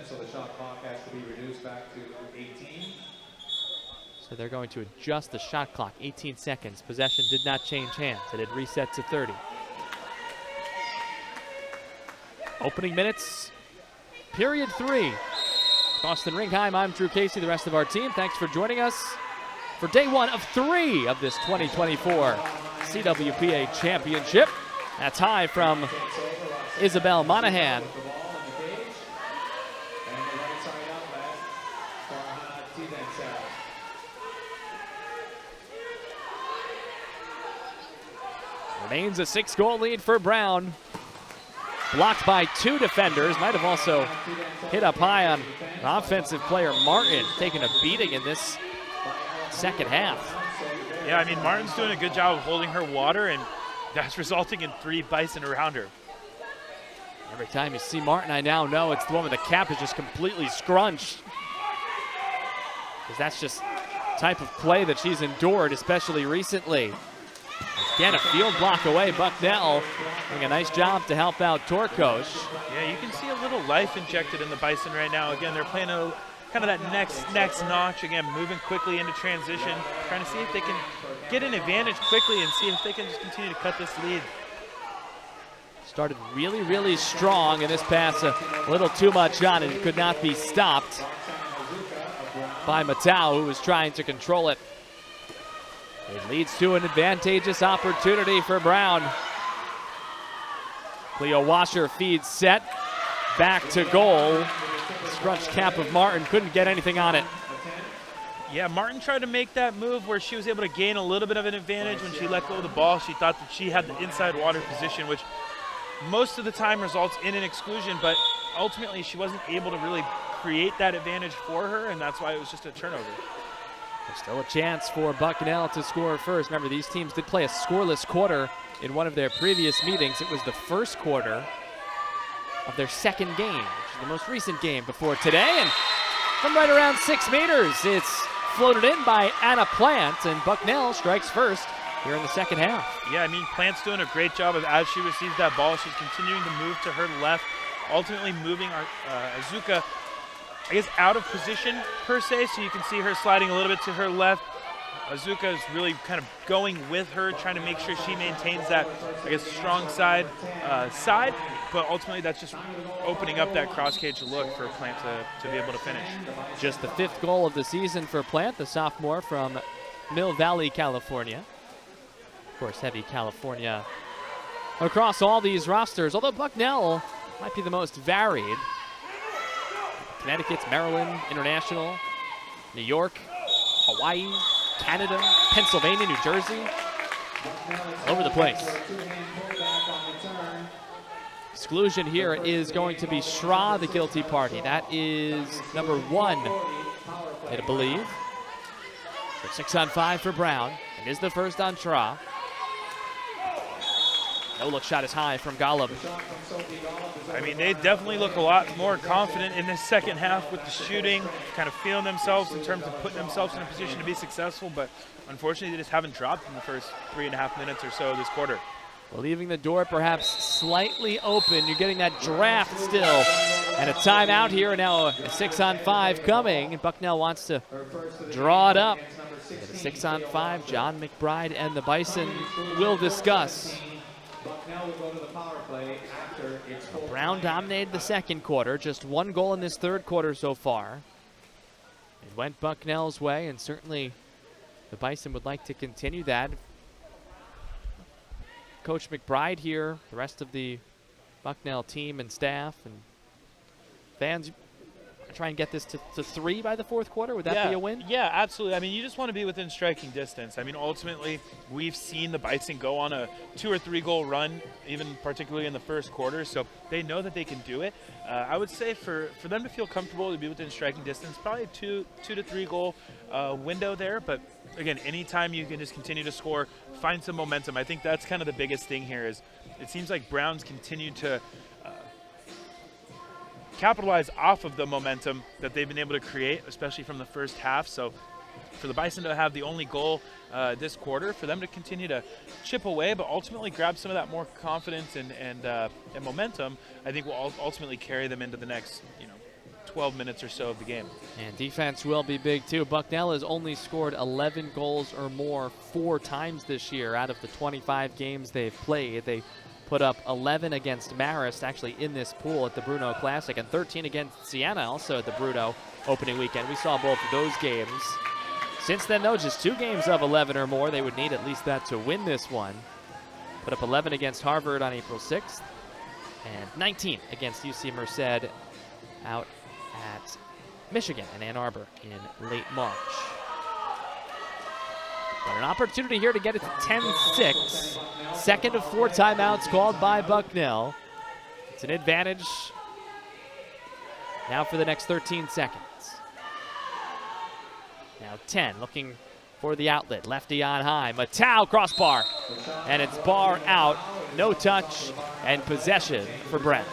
so the shot clock has to be reduced back to 18. So they're going to adjust the shot clock. 18 seconds. Possession did not change hands. It had reset to 30. Opening minutes, period 3. Austin Ringheim, I'm Drew Casey, the rest of our team. Thanks for joining us for day 1 of 3 of this 2024 CWPA Championship. That's high from Isabel Monahan. Remains a 6-goal lead for Brown. Blocked by 2 defenders. Might have also hit up high on an offensive player, Martin, taking a beating in this second half. Yeah, I mean, Martin's doing a good job of holding her water, and that's resulting in 3 Bison around her. Every time you see Martin, I now know it's the one with the cap is just completely scrunched. Because that's just the type of play that she's endured, especially recently. Again, a field block away. Bucknell doing a nice job to help out Torkos. Yeah, you can see a little life injected in the Bison right now. Again, they're playing a kind of that next notch. Again, moving quickly into transition, trying to see if they can get an advantage quickly and see if they can just continue to cut this lead. Started really, really strong, and this pass a little too much on it. It could not be stopped by Matau, who was trying to control it. It leads to an advantageous opportunity for Brown. Cleo Washer feeds set. Back to goal. Scrunched cap of Martin, couldn't get anything on it. Yeah, Martin tried to make that move where she was able to gain a little bit of an advantage when she let go of the ball. She thought that she had the inside water position, which most of the time results in an exclusion, but ultimately she wasn't able to really create that advantage for her, and that's why it was just a turnover. There's still a chance for Bucknell to score first. Remember, these teams did play a scoreless quarter in one of their previous meetings. It was the first quarter of their second game, which is the most recent game before today. And from right around 6 meters, it's floated in by Anna Plant, and Bucknell strikes first here in the second half. Yeah, I mean, Plant's doing a great job of, as she receives that ball, she's continuing to move to her left, ultimately moving Azuka, I guess, out of position per se, so you can see her sliding a little bit to her left. Azuka is really kind of going with her, trying to make sure she maintains that, I guess, strong side, but ultimately that's just opening up that cross-cage look for Plant to be able to finish. Just the 5th goal of the season for Plant, the sophomore from Mill Valley, California. Of course, heavy California across all these rosters, although Bucknell might be the most varied. Connecticut, Maryland, International, New York, Hawaii, Canada, Pennsylvania, New Jersey, all over the place. Exclusion here is going to be Schra, the guilty party. That is number 1, I believe. So 6-on-5 for Brown. It is the first on Schra. No-look shot is high from Golub. I mean, they definitely look a lot more confident in this second half with the shooting, kind of feeling themselves in terms of putting themselves in a position to be successful, but unfortunately they just haven't dropped in the first 3.5 minutes or so of this quarter. leaving the door perhaps slightly open. You're getting that draft still. And a timeout here, and now a 6-on-5 coming. And Bucknell wants to draw it up. A 6-on-5, John McBride and the Bison will discuss. Brown dominated the second quarter, just one goal in this third quarter so far. It went Bucknell's way, and certainly the Bison would like to continue that. Coach McBride here, the rest of the Bucknell team and staff and fans try and get this to 3 by the fourth quarter. Would that be a win? Yeah, absolutely. I mean, you just want to be within striking distance. I mean, ultimately, we've seen the Bison go on a 2 or 3 goal run, even particularly in the first quarter, so they know that they can do it. I would say for them to feel comfortable to be within striking distance, probably a 2 to 3 goal window there. But again, anytime you can just continue to score, find some momentum. I think that's kind of the biggest thing here. Is it seems like Browns continue to capitalize off of the momentum that they've been able to create, especially from the first half. So for the Bison to have the only goal this quarter, for them to continue to chip away, but ultimately grab some of that more confidence and momentum, I think will ultimately carry them into the next 12 minutes or so of the game. And defense will be big too. Bucknell has only scored 11 goals or more 4 times this year out of the 25 games they've played. They put up 11 against Marist, actually in this pool at the Bruno Classic, and 13 against Siena, also at the Bruno opening weekend. We saw both of those games. Since then, though, just 2 games of 11 or more. They would need at least that to win this one. Put up 11 against Harvard on April 6th, and 19 against UC Merced out at Michigan in Ann Arbor in late March. But an opportunity here to get it to 10-6. Second of 4 timeouts called by Bucknell. It's an advantage now for the next 13 seconds. Now 10, looking for the outlet. Lefty on high. Matau crossbar. And it's bar out. No touch and possession for Brown.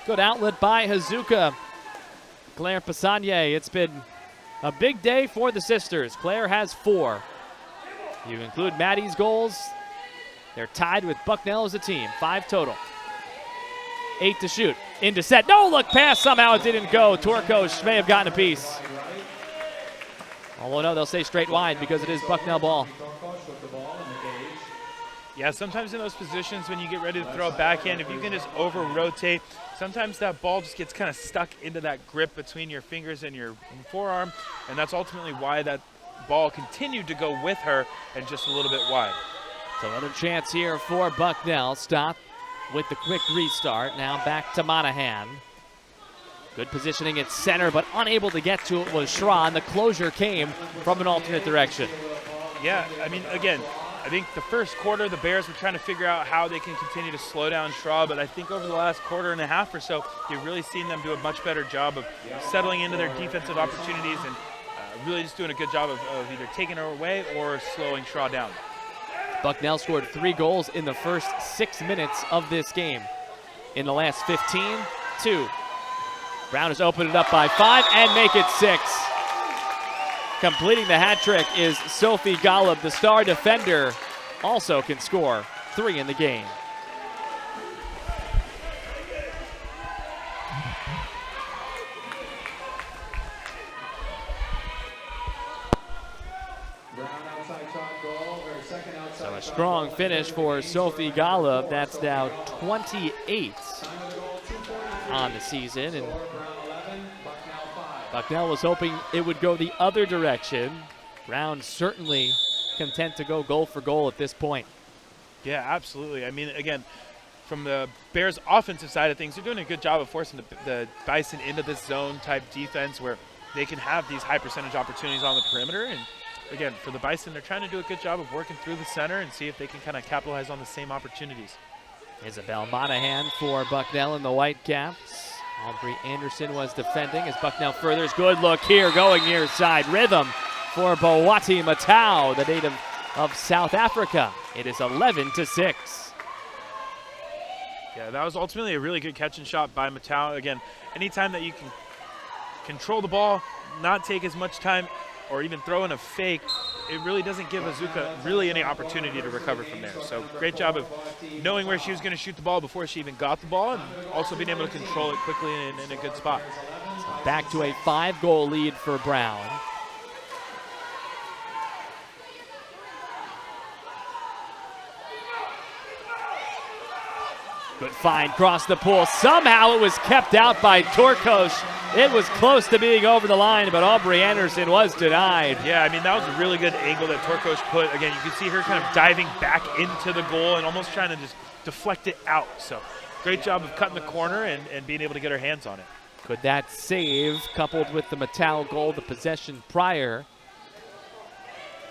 Good outlet by Hazuka. Claire Passanier. It's been a big day for the sisters. Claire has 4. You include Maddie's goals, they're tied with Bucknell as a team. 5 total. 8 to shoot. Into set. No look pass. Somehow it didn't go. Torkos may have gotten a piece. Although no, they'll say straight wide because it is Bucknell ball. Yeah, sometimes in those positions when you get ready to throw a backhand, if you can just over-rotate, sometimes that ball just gets kind of stuck into that grip between your fingers and your forearm, and that's ultimately why that ball continued to go with her and just a little bit wide. So another chance here for Bucknell. Stop with the quick restart. Now back to Monahan. Good positioning at center, but unable to get to it was Schran. The closure came from an alternate direction. Yeah, I mean, again, I think the first quarter, the Bears were trying to figure out how they can continue to slow down Schra, but I think over the last quarter and a half or so, you've really seen them do a much better job of settling into their defensive opportunities and really just doing a good job of either taking her away or slowing Schra down. Bucknell scored 3 goals in the first 6 minutes of this game. In the last 15, 2. Brown has opened it up by 5 and make it 6. Completing the hat trick is Sophie Golub, the star defender, also can score 3 in the game. So a strong finish for Sophie Golub. That's now 28 on the season, and Bucknell was hoping it would go the other direction. Brown certainly content to go goal for goal at this point. Yeah, absolutely. I mean, again, from the Bears' offensive side of things, they're doing a good job of forcing the Bison into this zone type defense where they can have these high percentage opportunities on the perimeter. And again, for the Bison, they're trying to do a good job of working through the center and see if they can kind of capitalize on the same opportunities. Isabel Monahan for Bucknell in the Whitecaps. Aubrey Anderson was defending as Bucknell furthers. Good look here, going near side. Rhythm for Bowati Matau, the native of South Africa. It is 11-6. Yeah, that was ultimately a really good catch and shot by Matau. Again, anytime that you can control the ball, not take as much time or even throwing a fake, it really doesn't give Azuka really any opportunity to recover from there. So great job of knowing where she was going to shoot the ball before she even got the ball, and also being able to control it quickly in a good spot. So back to a 5-goal lead for Brown. Good find, cross the pool. Somehow it was kept out by Torkos. It was close to being over the line, but Aubrey Anderson was denied. Yeah, I mean, that was a really good angle that Torkos put. Again, you can see her kind of diving back into the goal and almost trying to just deflect it out. So great job of cutting the corner and being able to get her hands on it. Could that save, coupled with the Mattel goal, the possession prior,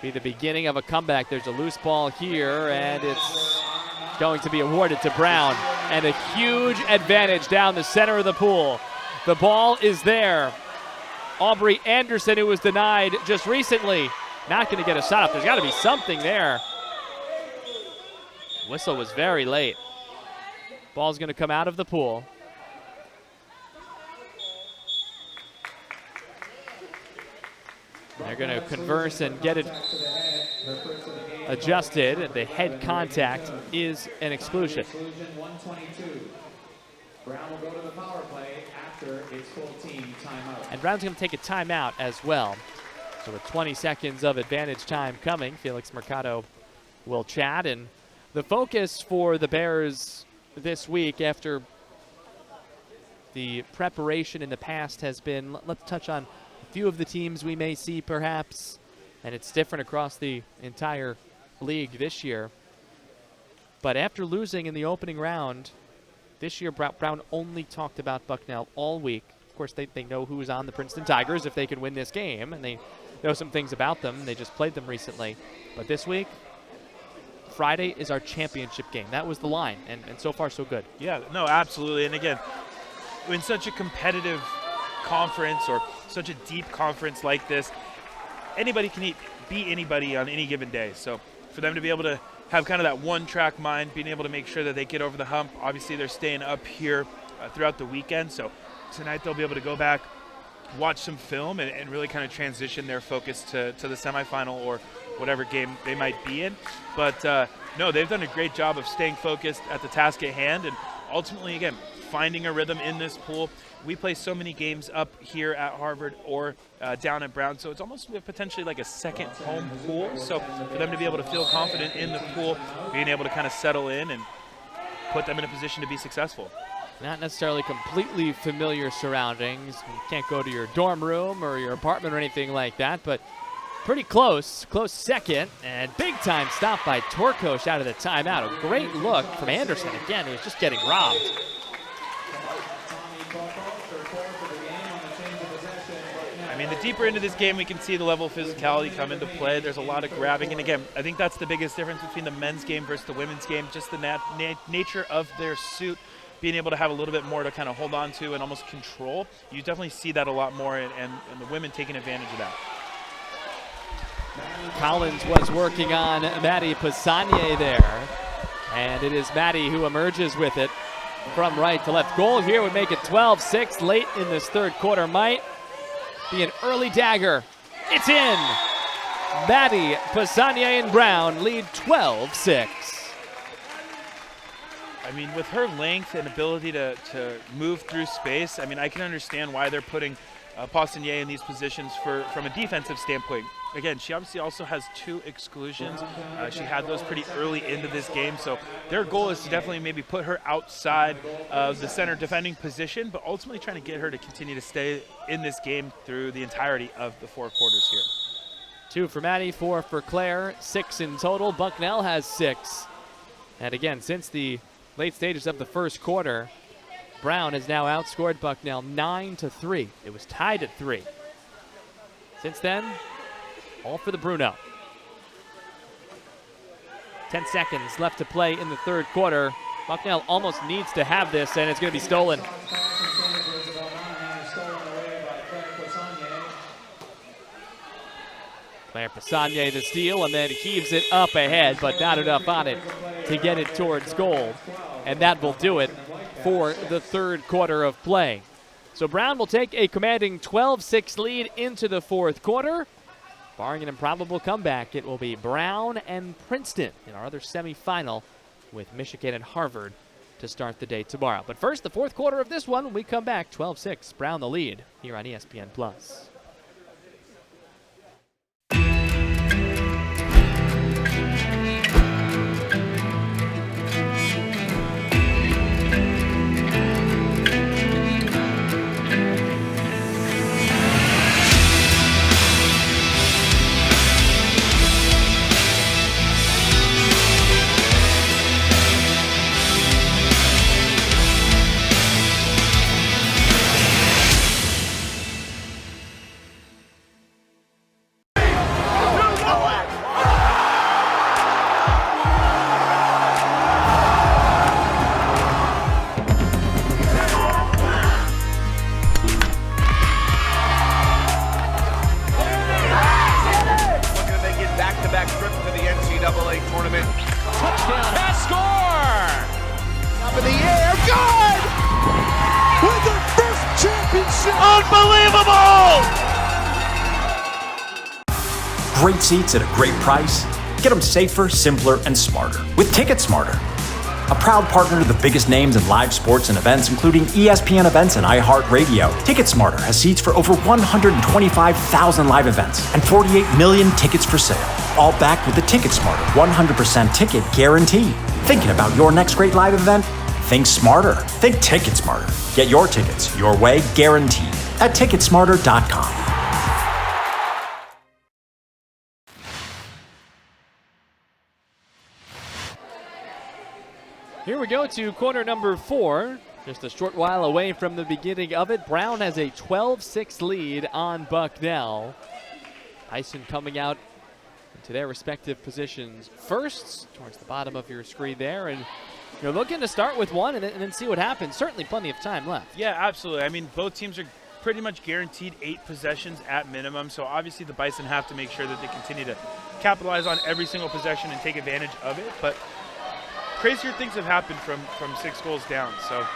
be the beginning of a comeback? There's a loose ball here, and it's going to be awarded to Brown. And a huge advantage down the center of the pool. The ball is there. Aubrey Anderson, who was denied just recently, not going to get a shot up. There's got to be something there. Whistle was very late. Ball's going to come out of the pool. They're going to converse and get it adjusted. The head contact is an exclusion. 122. Brown will go to the power play after its full team timeout. And Brown's going to take a timeout as well. So with 20 seconds of advantage time coming, Felix Mercado will chat. And the focus for the Bears this week, after the preparation in the past has been, let's touch on a few of the teams we may see perhaps, and it's different across the entire league this year. But after losing in the opening round, this year Brown only talked about Bucknell all week. Of course, they know who's on the Princeton Tigers if they can win this game, and they know some things about them. They just played them recently. But this week, Friday is our championship game. That was the line, and so far so good. Yeah, no, absolutely. And again, in such a competitive conference or such a deep conference like this, anybody can beat anybody on any given day. So for them to be able to have kind of that one-track mind, being able to make sure that they get over the hump. Obviously, they're staying up here throughout the weekend, so tonight they'll be able to go back, watch some film, and really kind of transition their focus to the semifinal or whatever game they might be in. But no, they've done a great job of staying focused at the task at hand, and ultimately, again, finding a rhythm in this pool. We play so many games up here at Harvard or down at Brown, so it's almost potentially like a second home pool. So for them to be able to feel confident in the pool, being able to kind of settle in and put them in a position to be successful. Not necessarily completely familiar surroundings. You can't go to your dorm room or your apartment or anything like that, but pretty close second, and big time stop by Torkos out of the timeout. A great look from Anderson again, who was just getting robbed. I mean, the deeper into this game, we can see the level of physicality come into play. There's a lot of grabbing, and again, I think that's the biggest difference between the men's game versus the women's game, just the nature of their suit, being able to have a little bit more to kind of hold on to and almost control. You definitely see that a lot more, and the women taking advantage of that. Collins was working on Maddie Pisanier there, and it is Maddie who emerges with it from right to left. Goal here would make it 12-6 late in this third quarter. Might be an early dagger. It's in. Maddie Pisanier and Brown lead 12-6. I mean, with her length and ability to move through space, I mean, I can understand why they're putting Pisanier in these positions from a defensive standpoint. Again, she obviously also has 2 exclusions. She had those pretty early into this game, so their goal is to definitely maybe put her outside of the center defending position, but ultimately trying to get her to continue to stay in this game through the entirety of the 4 quarters here. 2 for Maddie, 4 for Claire, 6 in total. Bucknell has 6. And again, since the late stages of the first quarter, Brown has now outscored Bucknell 9-3. It was tied at 3. Since then, all for the Bruno. 10 seconds left to play in the third quarter. Bucknell almost needs to have this, and it's going to be stolen. Claire Pisanier the steal, and then heaves it up ahead, but not enough on it to get it towards goal. And that will do it for the third quarter of play. So Brown will take a commanding 12-6 lead into the fourth quarter. barring an improbable comeback, it will be Brown and Princeton in our other semifinal with Michigan and Harvard to start the day tomorrow. But first, the fourth quarter of this one when we come back. 12-6, Brown the lead here on ESPN+. Great seats at a great price. Get them safer, simpler, and smarter with Ticket Smarter. A proud partner to the biggest names in live sports and events, including ESPN events and iHeartRadio. Ticket Smarter has seats for over 125,000 live events and 48 million tickets for sale. All backed with the Ticket Smarter 100% ticket guarantee. Thinking about your next great live event? Think smarter. Think Ticket Smarter. Get your tickets your way, guaranteed at Ticketsmarter.com. Here we go to quarter number 4. Just a short while away from the beginning of it. Brown has a 12-6 lead on Bucknell. Bison coming out into their respective positions first, towards the bottom of your screen there. And you're looking to start with one and then see what happens. Certainly plenty of time left. Yeah, absolutely. I mean, both teams are pretty much guaranteed 8 possessions at minimum. So obviously the Bison have to make sure that they continue to capitalize on every single possession and take advantage of it. But crazier things have happened from 6 goals down. So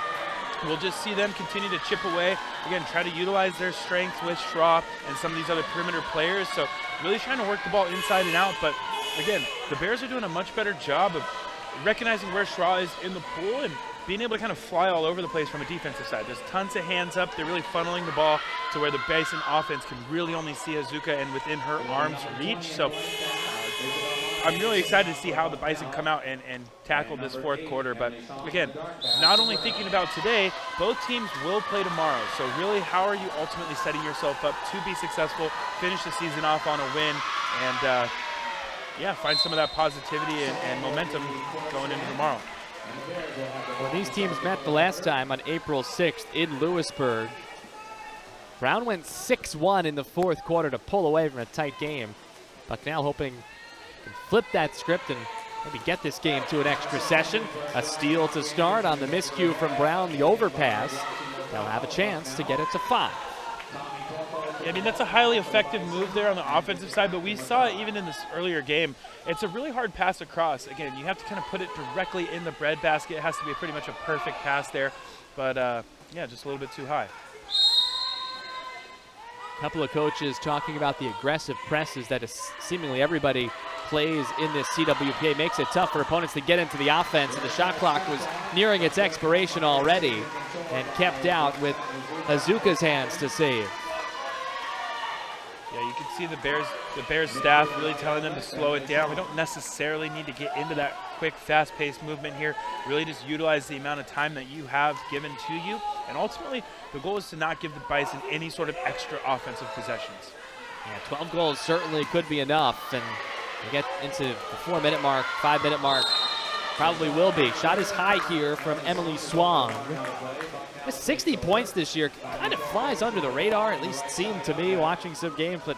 we'll just see them continue to chip away. Again, try to utilize their strength with Schraw and some of these other perimeter players. So really trying to work the ball inside and out. But again, the Bears are doing a much better job of recognizing where Schraw is in the pool and being able to kind of fly all over the place from a defensive side. There's tons of hands up. They're really funneling the ball to where the Bison offense can really only see Hazuka and within her arm's reach. So I'm really excited to see how the Bison come out and tackle this fourth quarter. But again, not only thinking about today, both teams will play tomorrow. So really, how are you ultimately setting yourself up to be successful, finish the season off on a win, and yeah, find some of that positivity and momentum going into tomorrow. When these teams met the last time on April 6th in Lewisburg, Brown went 6-1 in the fourth quarter to pull away from a tight game. Bucknell hoping to flip that script and maybe get this game to an extra session. A steal to start on the miscue from Brown, the overpass. They'll have a chance to get it to 5. Yeah, I mean, that's a highly effective move there on the offensive side, but we saw it even in this earlier game. It's a really hard pass across. Again, you have to kind of put it directly in the breadbasket. It has to be pretty much a perfect pass there, but yeah, just a little bit too high. A couple of coaches talking about the aggressive presses that seemingly everybody plays in this CWPA. Makes it tough for opponents to get into the offense, and the shot clock was nearing its expiration already and kept out with Hazuka's hands to save. Yeah, you can see the Bears staff really telling them to slow it down. We don't necessarily need to get into that quick, fast-paced movement here. Really just utilize the amount of time that you have given to you. And ultimately, the goal is to not give the Bison any sort of extra offensive possessions. Yeah, 12 goals certainly could be enough. And we get into the 4-minute mark, 5-minute mark. Probably will be. Shot is high here from Emily Swang. With 60 points this year, kind of flies under the radar, at least seemed to me watching some games, but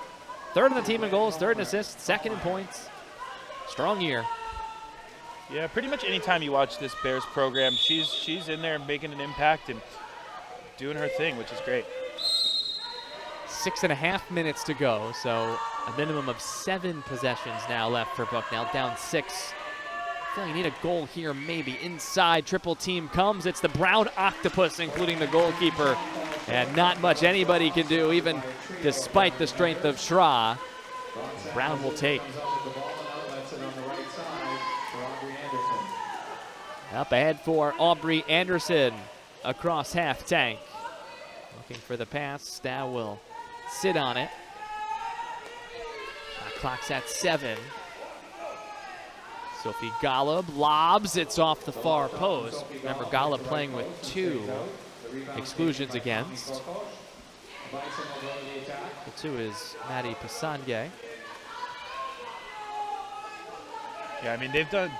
third in the team in goals, third in assists, second in points. Strong year. Yeah, pretty much any time you watch this Bears program, she's in there making an impact and doing her thing, which is great. 6.5 minutes to go, so a minimum of 7 possessions now left for Bucknell, down 6. I feel you need a goal here, maybe. Inside, triple team comes. It's the Brown Octopus, including the goalkeeper. And not much anybody can do, even despite the strength of Schra. Brown will take. Up ahead for Aubrey Anderson across half tank. Looking for the pass. Stow will sit on it. Shot clock's at 7. Sophie Golub lobs. It's off the far post. Remember, Golub playing with 2 exclusions against. The 2 is Maddie Passange. Yeah, I mean,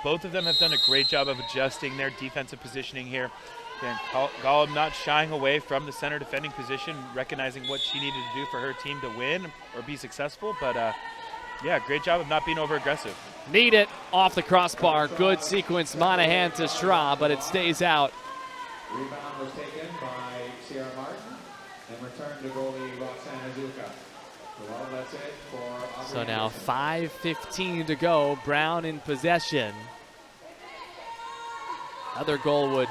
both of them have done a great job of adjusting their defensive positioning here. Again, Golub not shying away from the center defending position, recognizing what she needed to do for her team to win or be successful. But yeah, great job of not being over aggressive. Need it off the crossbar. Good sequence, Monahan to Schra, but it stays out. Rebound was taken by Sierra Martin and returned to goalie Roxanne Azuka. Well, that's it for So now 5:15 to go. Brown in possession. Another goal would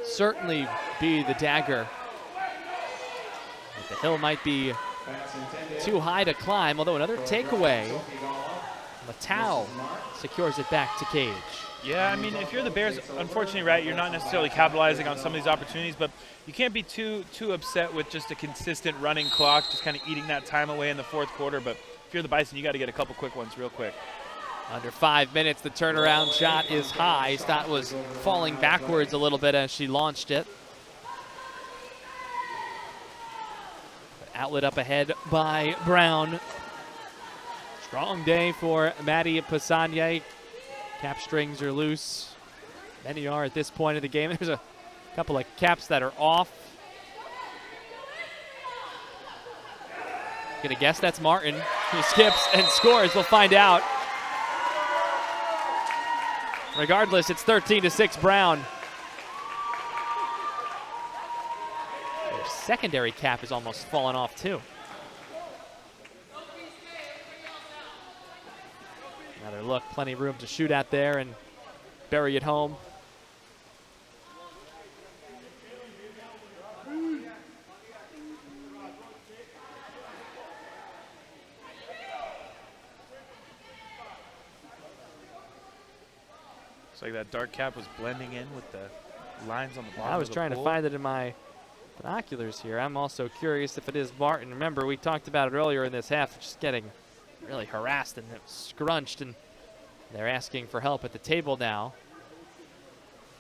certainly be the dagger. But the hill might be too high to climb, although another takeaway. Matau secures it back to Cage. Yeah, I mean, if you're the Bears, unfortunately, right, you're not necessarily capitalizing on some of these opportunities, but you can't be too upset with just a consistent running clock, just kind of eating that time away in the fourth quarter. But if you're the Bison, you got to get a couple quick ones real quick. Under 5 minutes, the turnaround shot is high. Stott was falling backwards a little bit as she launched it. Outlet up ahead by Brown. Strong day for Maddie Passange. Cap strings are loose. Many are at this point of the game. There's a couple of caps that are off. Gonna guess that's Martin. He skips and scores. We'll find out. Regardless, it's 13-6 Brown. Their secondary cap is almost fallen off too. Another look, plenty of room to shoot at there and bury it home. It's like that dark cap was blending in with the lines on the bottom. I was trying to find it in my binoculars here. I'm also curious if it is Martin. Remember, we talked about it earlier in this half, just getting really harassed and scrunched, and they're asking for help at the table now.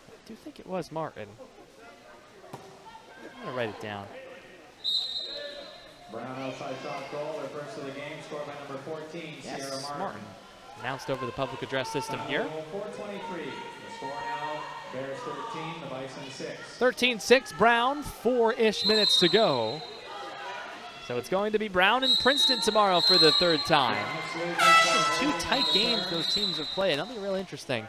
I do think it was Martin. I'm gonna write it down. Brown outside shot goal, their first of the game, scored by number 14, Yes, Sierra Martin. Announced over the public address system here. 4:23. The score now, Bears 13, the Bison 6. 13-6 Brown, 4-ish minutes to go. So it's going to be Brown and Princeton tomorrow for the 3rd time. 2 tight games those teams have played. That'll be really interesting.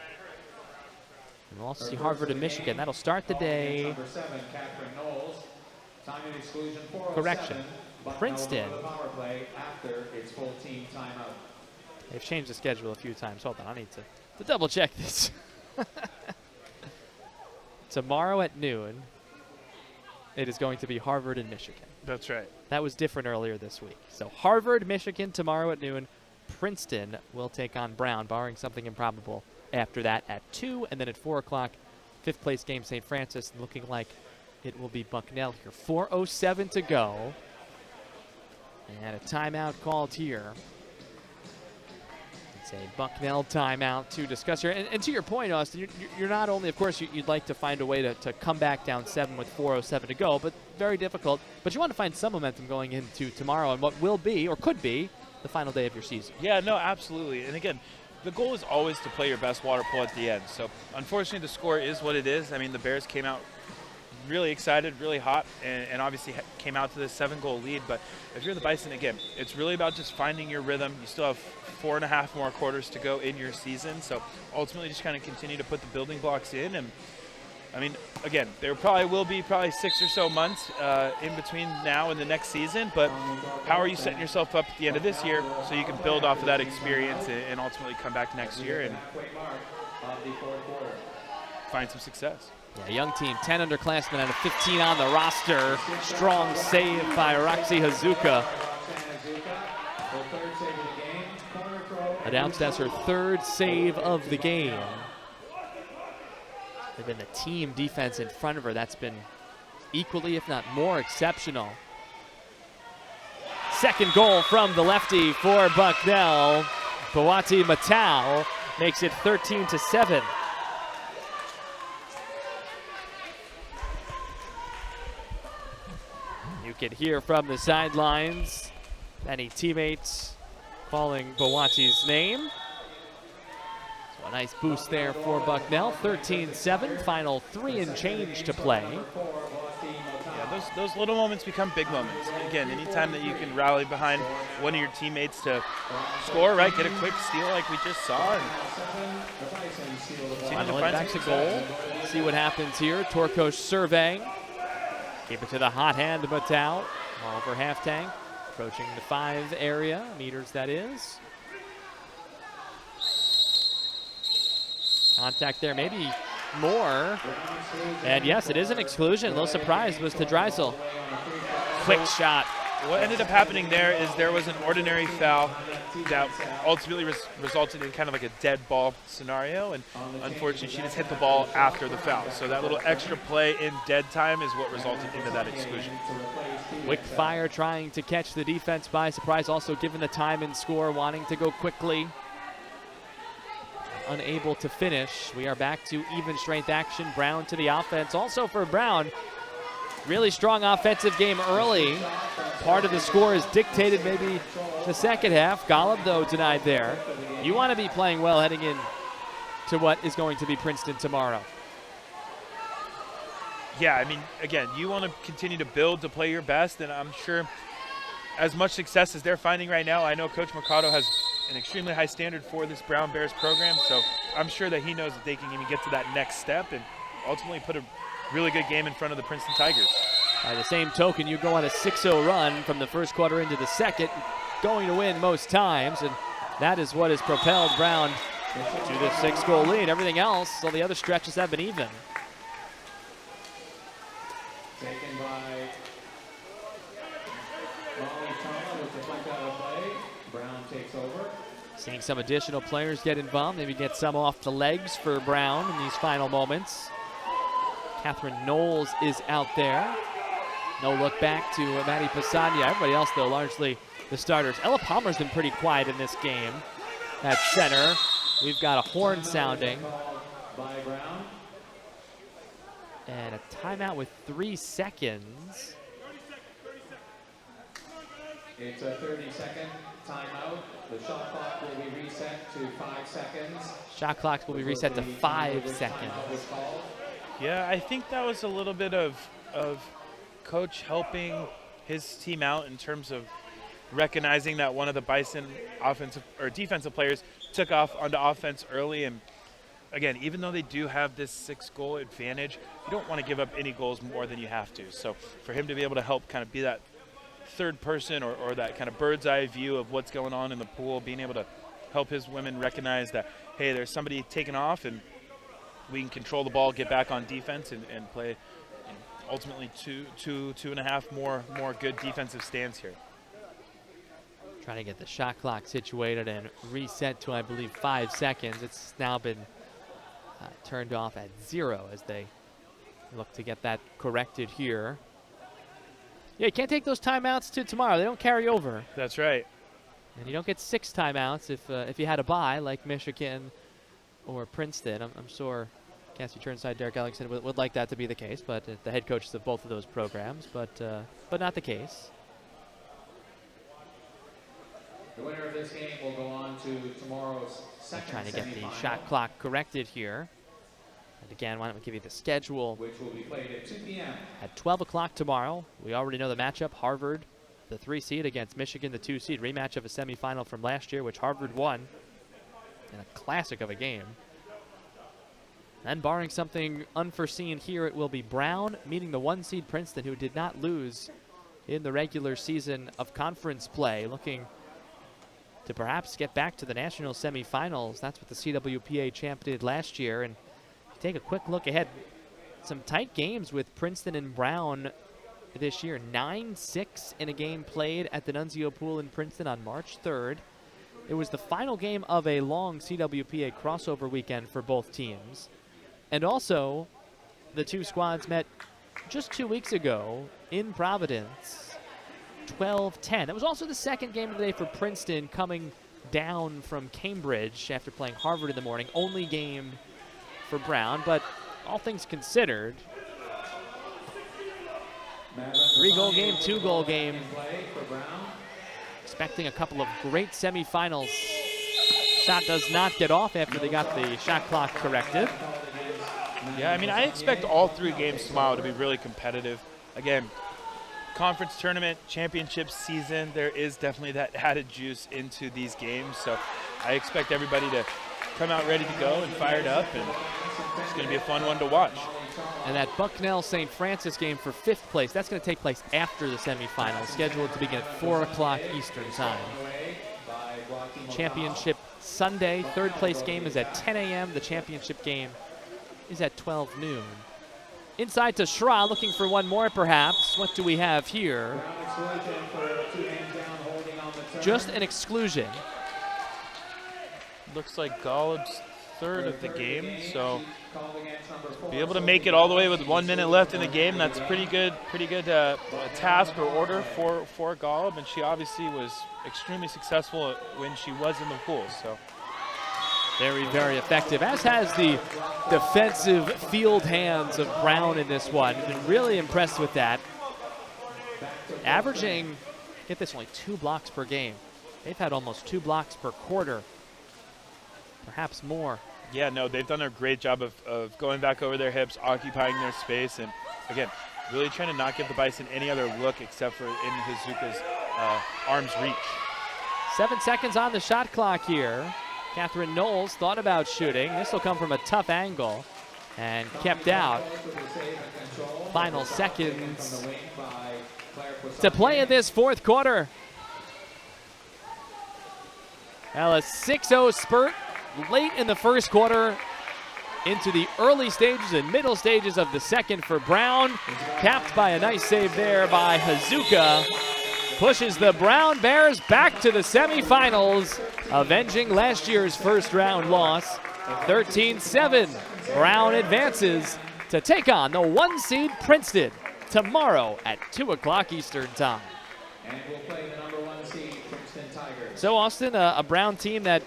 And we'll also see Harvard and Michigan. That'll start the day. Number 7, Catherine Knowles. Time of exclusion 407. Correction. Bucknell Princeton. will do the power play after its full team timeout. They've changed the schedule a few times. Hold on, I need to double check this. Tomorrow at noon, it is going to be Harvard and Michigan. That's right. That was different earlier this week. So Harvard, Michigan tomorrow at noon. Princeton will take on Brown, barring something improbable after that at 2. And then at 4 o'clock, 5th place game, St. Francis, looking like it will be Bucknell here. 4:07 to go. And a timeout called here. It's a Bucknell timeout to discuss here. And to your point, Austin, you're not only, of course, you'd like to find a way to come back down 7 with 4:07 to go, but very difficult. But you want to find some momentum going into tomorrow and what will be, or could be, the final day of your season. Yeah, no, absolutely. And again, the goal is always to play your best water polo at the end. So unfortunately, the score is what it is. I mean, the Bears came out really excited, really hot, and obviously came out to this 7-goal lead. But if you're the Bison, again, it's really about just finding your rhythm. You still have 4.5 more quarters to go in your season. So ultimately just kind of continue to put the building blocks in. And I mean, again, there probably will be 6 or so months in between now and the next season. But how are you setting yourself up at the end of this year so you can build off of that experience and ultimately come back next year and find some success? Yeah, young team, 10 underclassmen out of 15 on the roster. Strong save by Roxy Hazuka. announced as her 3rd save of the game. They've been the team defense in front of her that's been equally, if not more, exceptional. Second goal from the lefty for Bucknell. Bawati Matau makes it 13-7. You can hear from the sidelines many teammates calling Bawati's name. So a nice boost there for Bucknell. 13-7, final 3 and change to play. Yeah, those little moments become big moments. Again, anytime that you can rally behind one of your teammates to score, right, get a quick steal like we just saw. Finally back to goal. See what happens here. Torkosh surveying. Keep it to the hot hand of Matau. Over half tank. Approaching the 5 area, meters that is. Contact there, maybe more. And yes, it is an exclusion. A little surprise was to Dreisel. Quick shot. What ended up happening there is there was an ordinary foul that ultimately resulted in kind of like a dead ball scenario, and unfortunately she just hit the ball after the foul. So that little extra play in dead time is what resulted into that exclusion. Quick fire trying to catch the defense by surprise, also given the time and score, wanting to go quickly. Unable to finish. We are back to even strength action. Brown to the offense. Also for Brown, really strong offensive game early. Part of the score is dictated maybe the second half. Golub, though, denied there. You want to be playing well heading in to what is going to be Princeton tomorrow. Yeah, I mean, again, you want to continue to build to play your best, and I'm sure as much success as they're finding right now, I know Coach Mercado has an extremely high standard for this Brown Bears program, so I'm sure that he knows that they can even get to that next step and ultimately put a really good game in front of the Princeton Tigers. By the same token, you go on a 6-0 run from the first quarter into the second, going to win most times, and that is what has propelled Brown to this 6-goal lead. Everything else, all the other stretches have been even. Taken by Molly Tama with the flank out of play. Brown takes over. Seeing some additional players get involved, maybe get some off the legs for Brown in these final moments. Catherine Knowles is out there. No look back to Maddie Pisagna. Everybody else, though, largely the starters. Ella Palmer's been pretty quiet in this game. At center, we've got a horn sounding. By Brown. And a timeout with 3 seconds. It's a 30-second timeout. The shot clock will be reset to 5 seconds. Shot clocks will be reset to 5 seconds. Yeah, I think that was a little bit of Coach helping his team out in terms of recognizing that one of the Bison offensive or defensive players took off onto offense early. And again, even though they do have this 6-goal advantage, you don't want to give up any goals more than you have to. So for him to be able to help kind of be that third person or that kind of bird's eye view of what's going on in the pool, being able to help his women recognize that, hey, there's somebody taking off and we can control the ball, get back on defense and play ultimately two and a half more good defensive stands here. Trying to get the shot clock situated and reset to, I believe, 5 seconds. It's now been turned off at 0 as they look to get that corrected here. Yeah, you can't take those timeouts to tomorrow. They don't carry over. That's right. And you don't get 6 timeouts if you had a bye like Michigan or Princeton. I'm sure Cassie Churnside, Derek Ellingson would like that to be the case, but the head coaches of both of those programs, but not the case. The winner of this game will go on to tomorrow's second Trying to get the semifinal, shot clock corrected here. And again, why don't we give you the schedule? which will be played at 2 p.m. At 12 o'clock tomorrow, we already know the matchup. Harvard, the 3 seed against Michigan, the 2 seed. Rematch of a semifinal from last year, which Harvard won in a classic of a game. And barring something unforeseen here, it will be Brown meeting the 1 seed Princeton, who did not lose in the regular season of conference play, looking to perhaps get back to the national semifinals. That's what the CWPA champ did last year. And take a quick look ahead. Some tight games with Princeton and Brown this year. 9-6 in a game played at the Nunzio Pool in Princeton on March 3rd. It was the final game of a long CWPA crossover weekend for both teams. And also, the two squads met just 2 weeks ago in Providence, 12-10. That was also the second game of the day for Princeton, coming down from Cambridge after playing Harvard in the morning. Only game for Brown, but all things considered, 3-goal game, 2-goal game. Expecting a couple of great semifinals. Shot does not get off after they got the shot clock corrected. Yeah, I mean, I expect all 3 games tomorrow to be really competitive. Again, conference tournament, championship season, there is definitely that added juice into these games. So I expect everybody to come out ready to go and fired up, and it's going to be a fun one to watch. And that Bucknell St. Francis game for 5th place, that's going to take place after the semifinals, scheduled to begin at 4 o'clock Eastern time. Championship Sunday, 3rd place game is at 10 a.m. The championship game is at 12 noon. Inside to Schra, looking for one more perhaps. What do we have here? Just an exclusion. Looks like Golub's 3rd of the game, so be able to make it all the way with 1 minute left in the game. That's pretty good task or order for Golub, and she obviously was extremely successful when she was in the pool. So very, very effective, as has the defensive field hands of Brown in this one. Been really impressed with that. Averaging, get this, only 2 blocks per game. They've had almost 2 blocks per quarter, perhaps more. Yeah, no, they've done a great job of going back over their hips, occupying their space, and again, really trying to not give the Bison any other look except for in Hazuka's arm's reach. 7 seconds on the shot clock here. Catherine Knowles thought about shooting. This will come from a tough angle and kept out. Final seconds to play in this 4th quarter. Well, a 6-0 spurt late in the 1st quarter into the early stages and middle stages of the 2nd for Brown. Capped by a nice save there by Hazuka. Pushes the Brown Bears back to the semifinals, avenging last year's 1st round loss. 13-7. Brown advances to take on the 1 seed Princeton tomorrow at 2 o'clock Eastern time. And we'll play the number 1 seed Princeton Tigers. So Austin, a Brown team that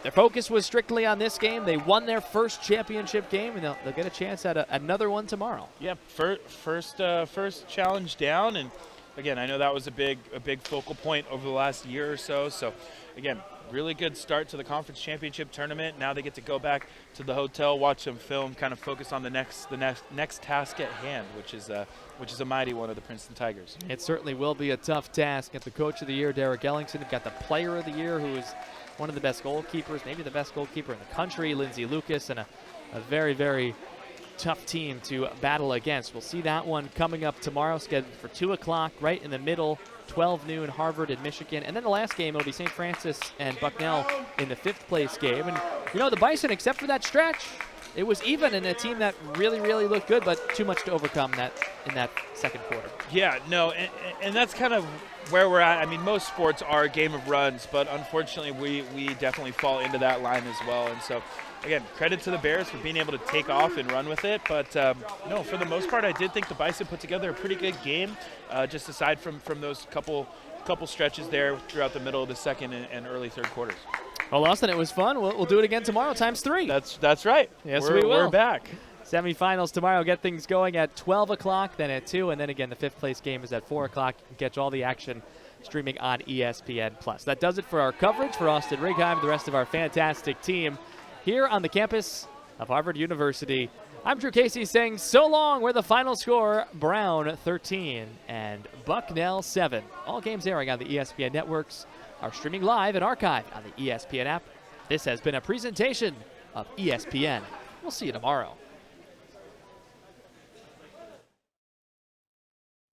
their focus was strictly on this game. They won their 1st championship game, and they'll get a chance at another one tomorrow. Yep, first challenge down, and again, I know that was a big focal point over the last year or so. So again, really good start to the conference championship tournament. Now they get to go back to the hotel, watch some film, kind of focus on the next task at hand, which is a mighty one of the Princeton Tigers. It certainly will be a tough task. Got the Coach of the Year, Derek Ellingson. Got the Player of the Year, who is one of the best goalkeepers, maybe the best goalkeeper in the country, Lindsay Lucas, and a very, very tough team to battle against. We'll see that one coming up tomorrow, scheduled for 2 o'clock, right in the middle, 12 noon, Harvard and Michigan. And then the last game, it'll be St. Francis and Bucknell in the 5th place game. And, you know, the Bison, except for that stretch, it was even in a team that really, really looked good, but too much to overcome that in that 2nd quarter. Yeah, no, and that's kind of where we're at. I mean, most sports are a game of runs, but unfortunately we definitely fall into that line as well. And so, again, credit to the Bears for being able to take off and run with it. But, no, for the most part, I did think the Bison put together a pretty good game, just aside from those couple stretches there throughout the middle of the 2nd and early 3rd quarters. Well, Austin, it was fun. We'll do it again tomorrow ×3. That's right. Yes, we will. We're back. Semifinals tomorrow. Get things going at 12 o'clock, then at 2, and then again the 5th place game is at 4 o'clock. You can catch all the action streaming on ESPN+. That does it for our coverage for Austin Righeim and the rest of our fantastic team here on the campus of Harvard University. I'm Drew Casey saying so long. We're the final score, Brown 13 and Bucknell 7. All games airing on the ESPN networks are streaming live and archived on the ESPN app. This has been a presentation of ESPN. We'll see you tomorrow.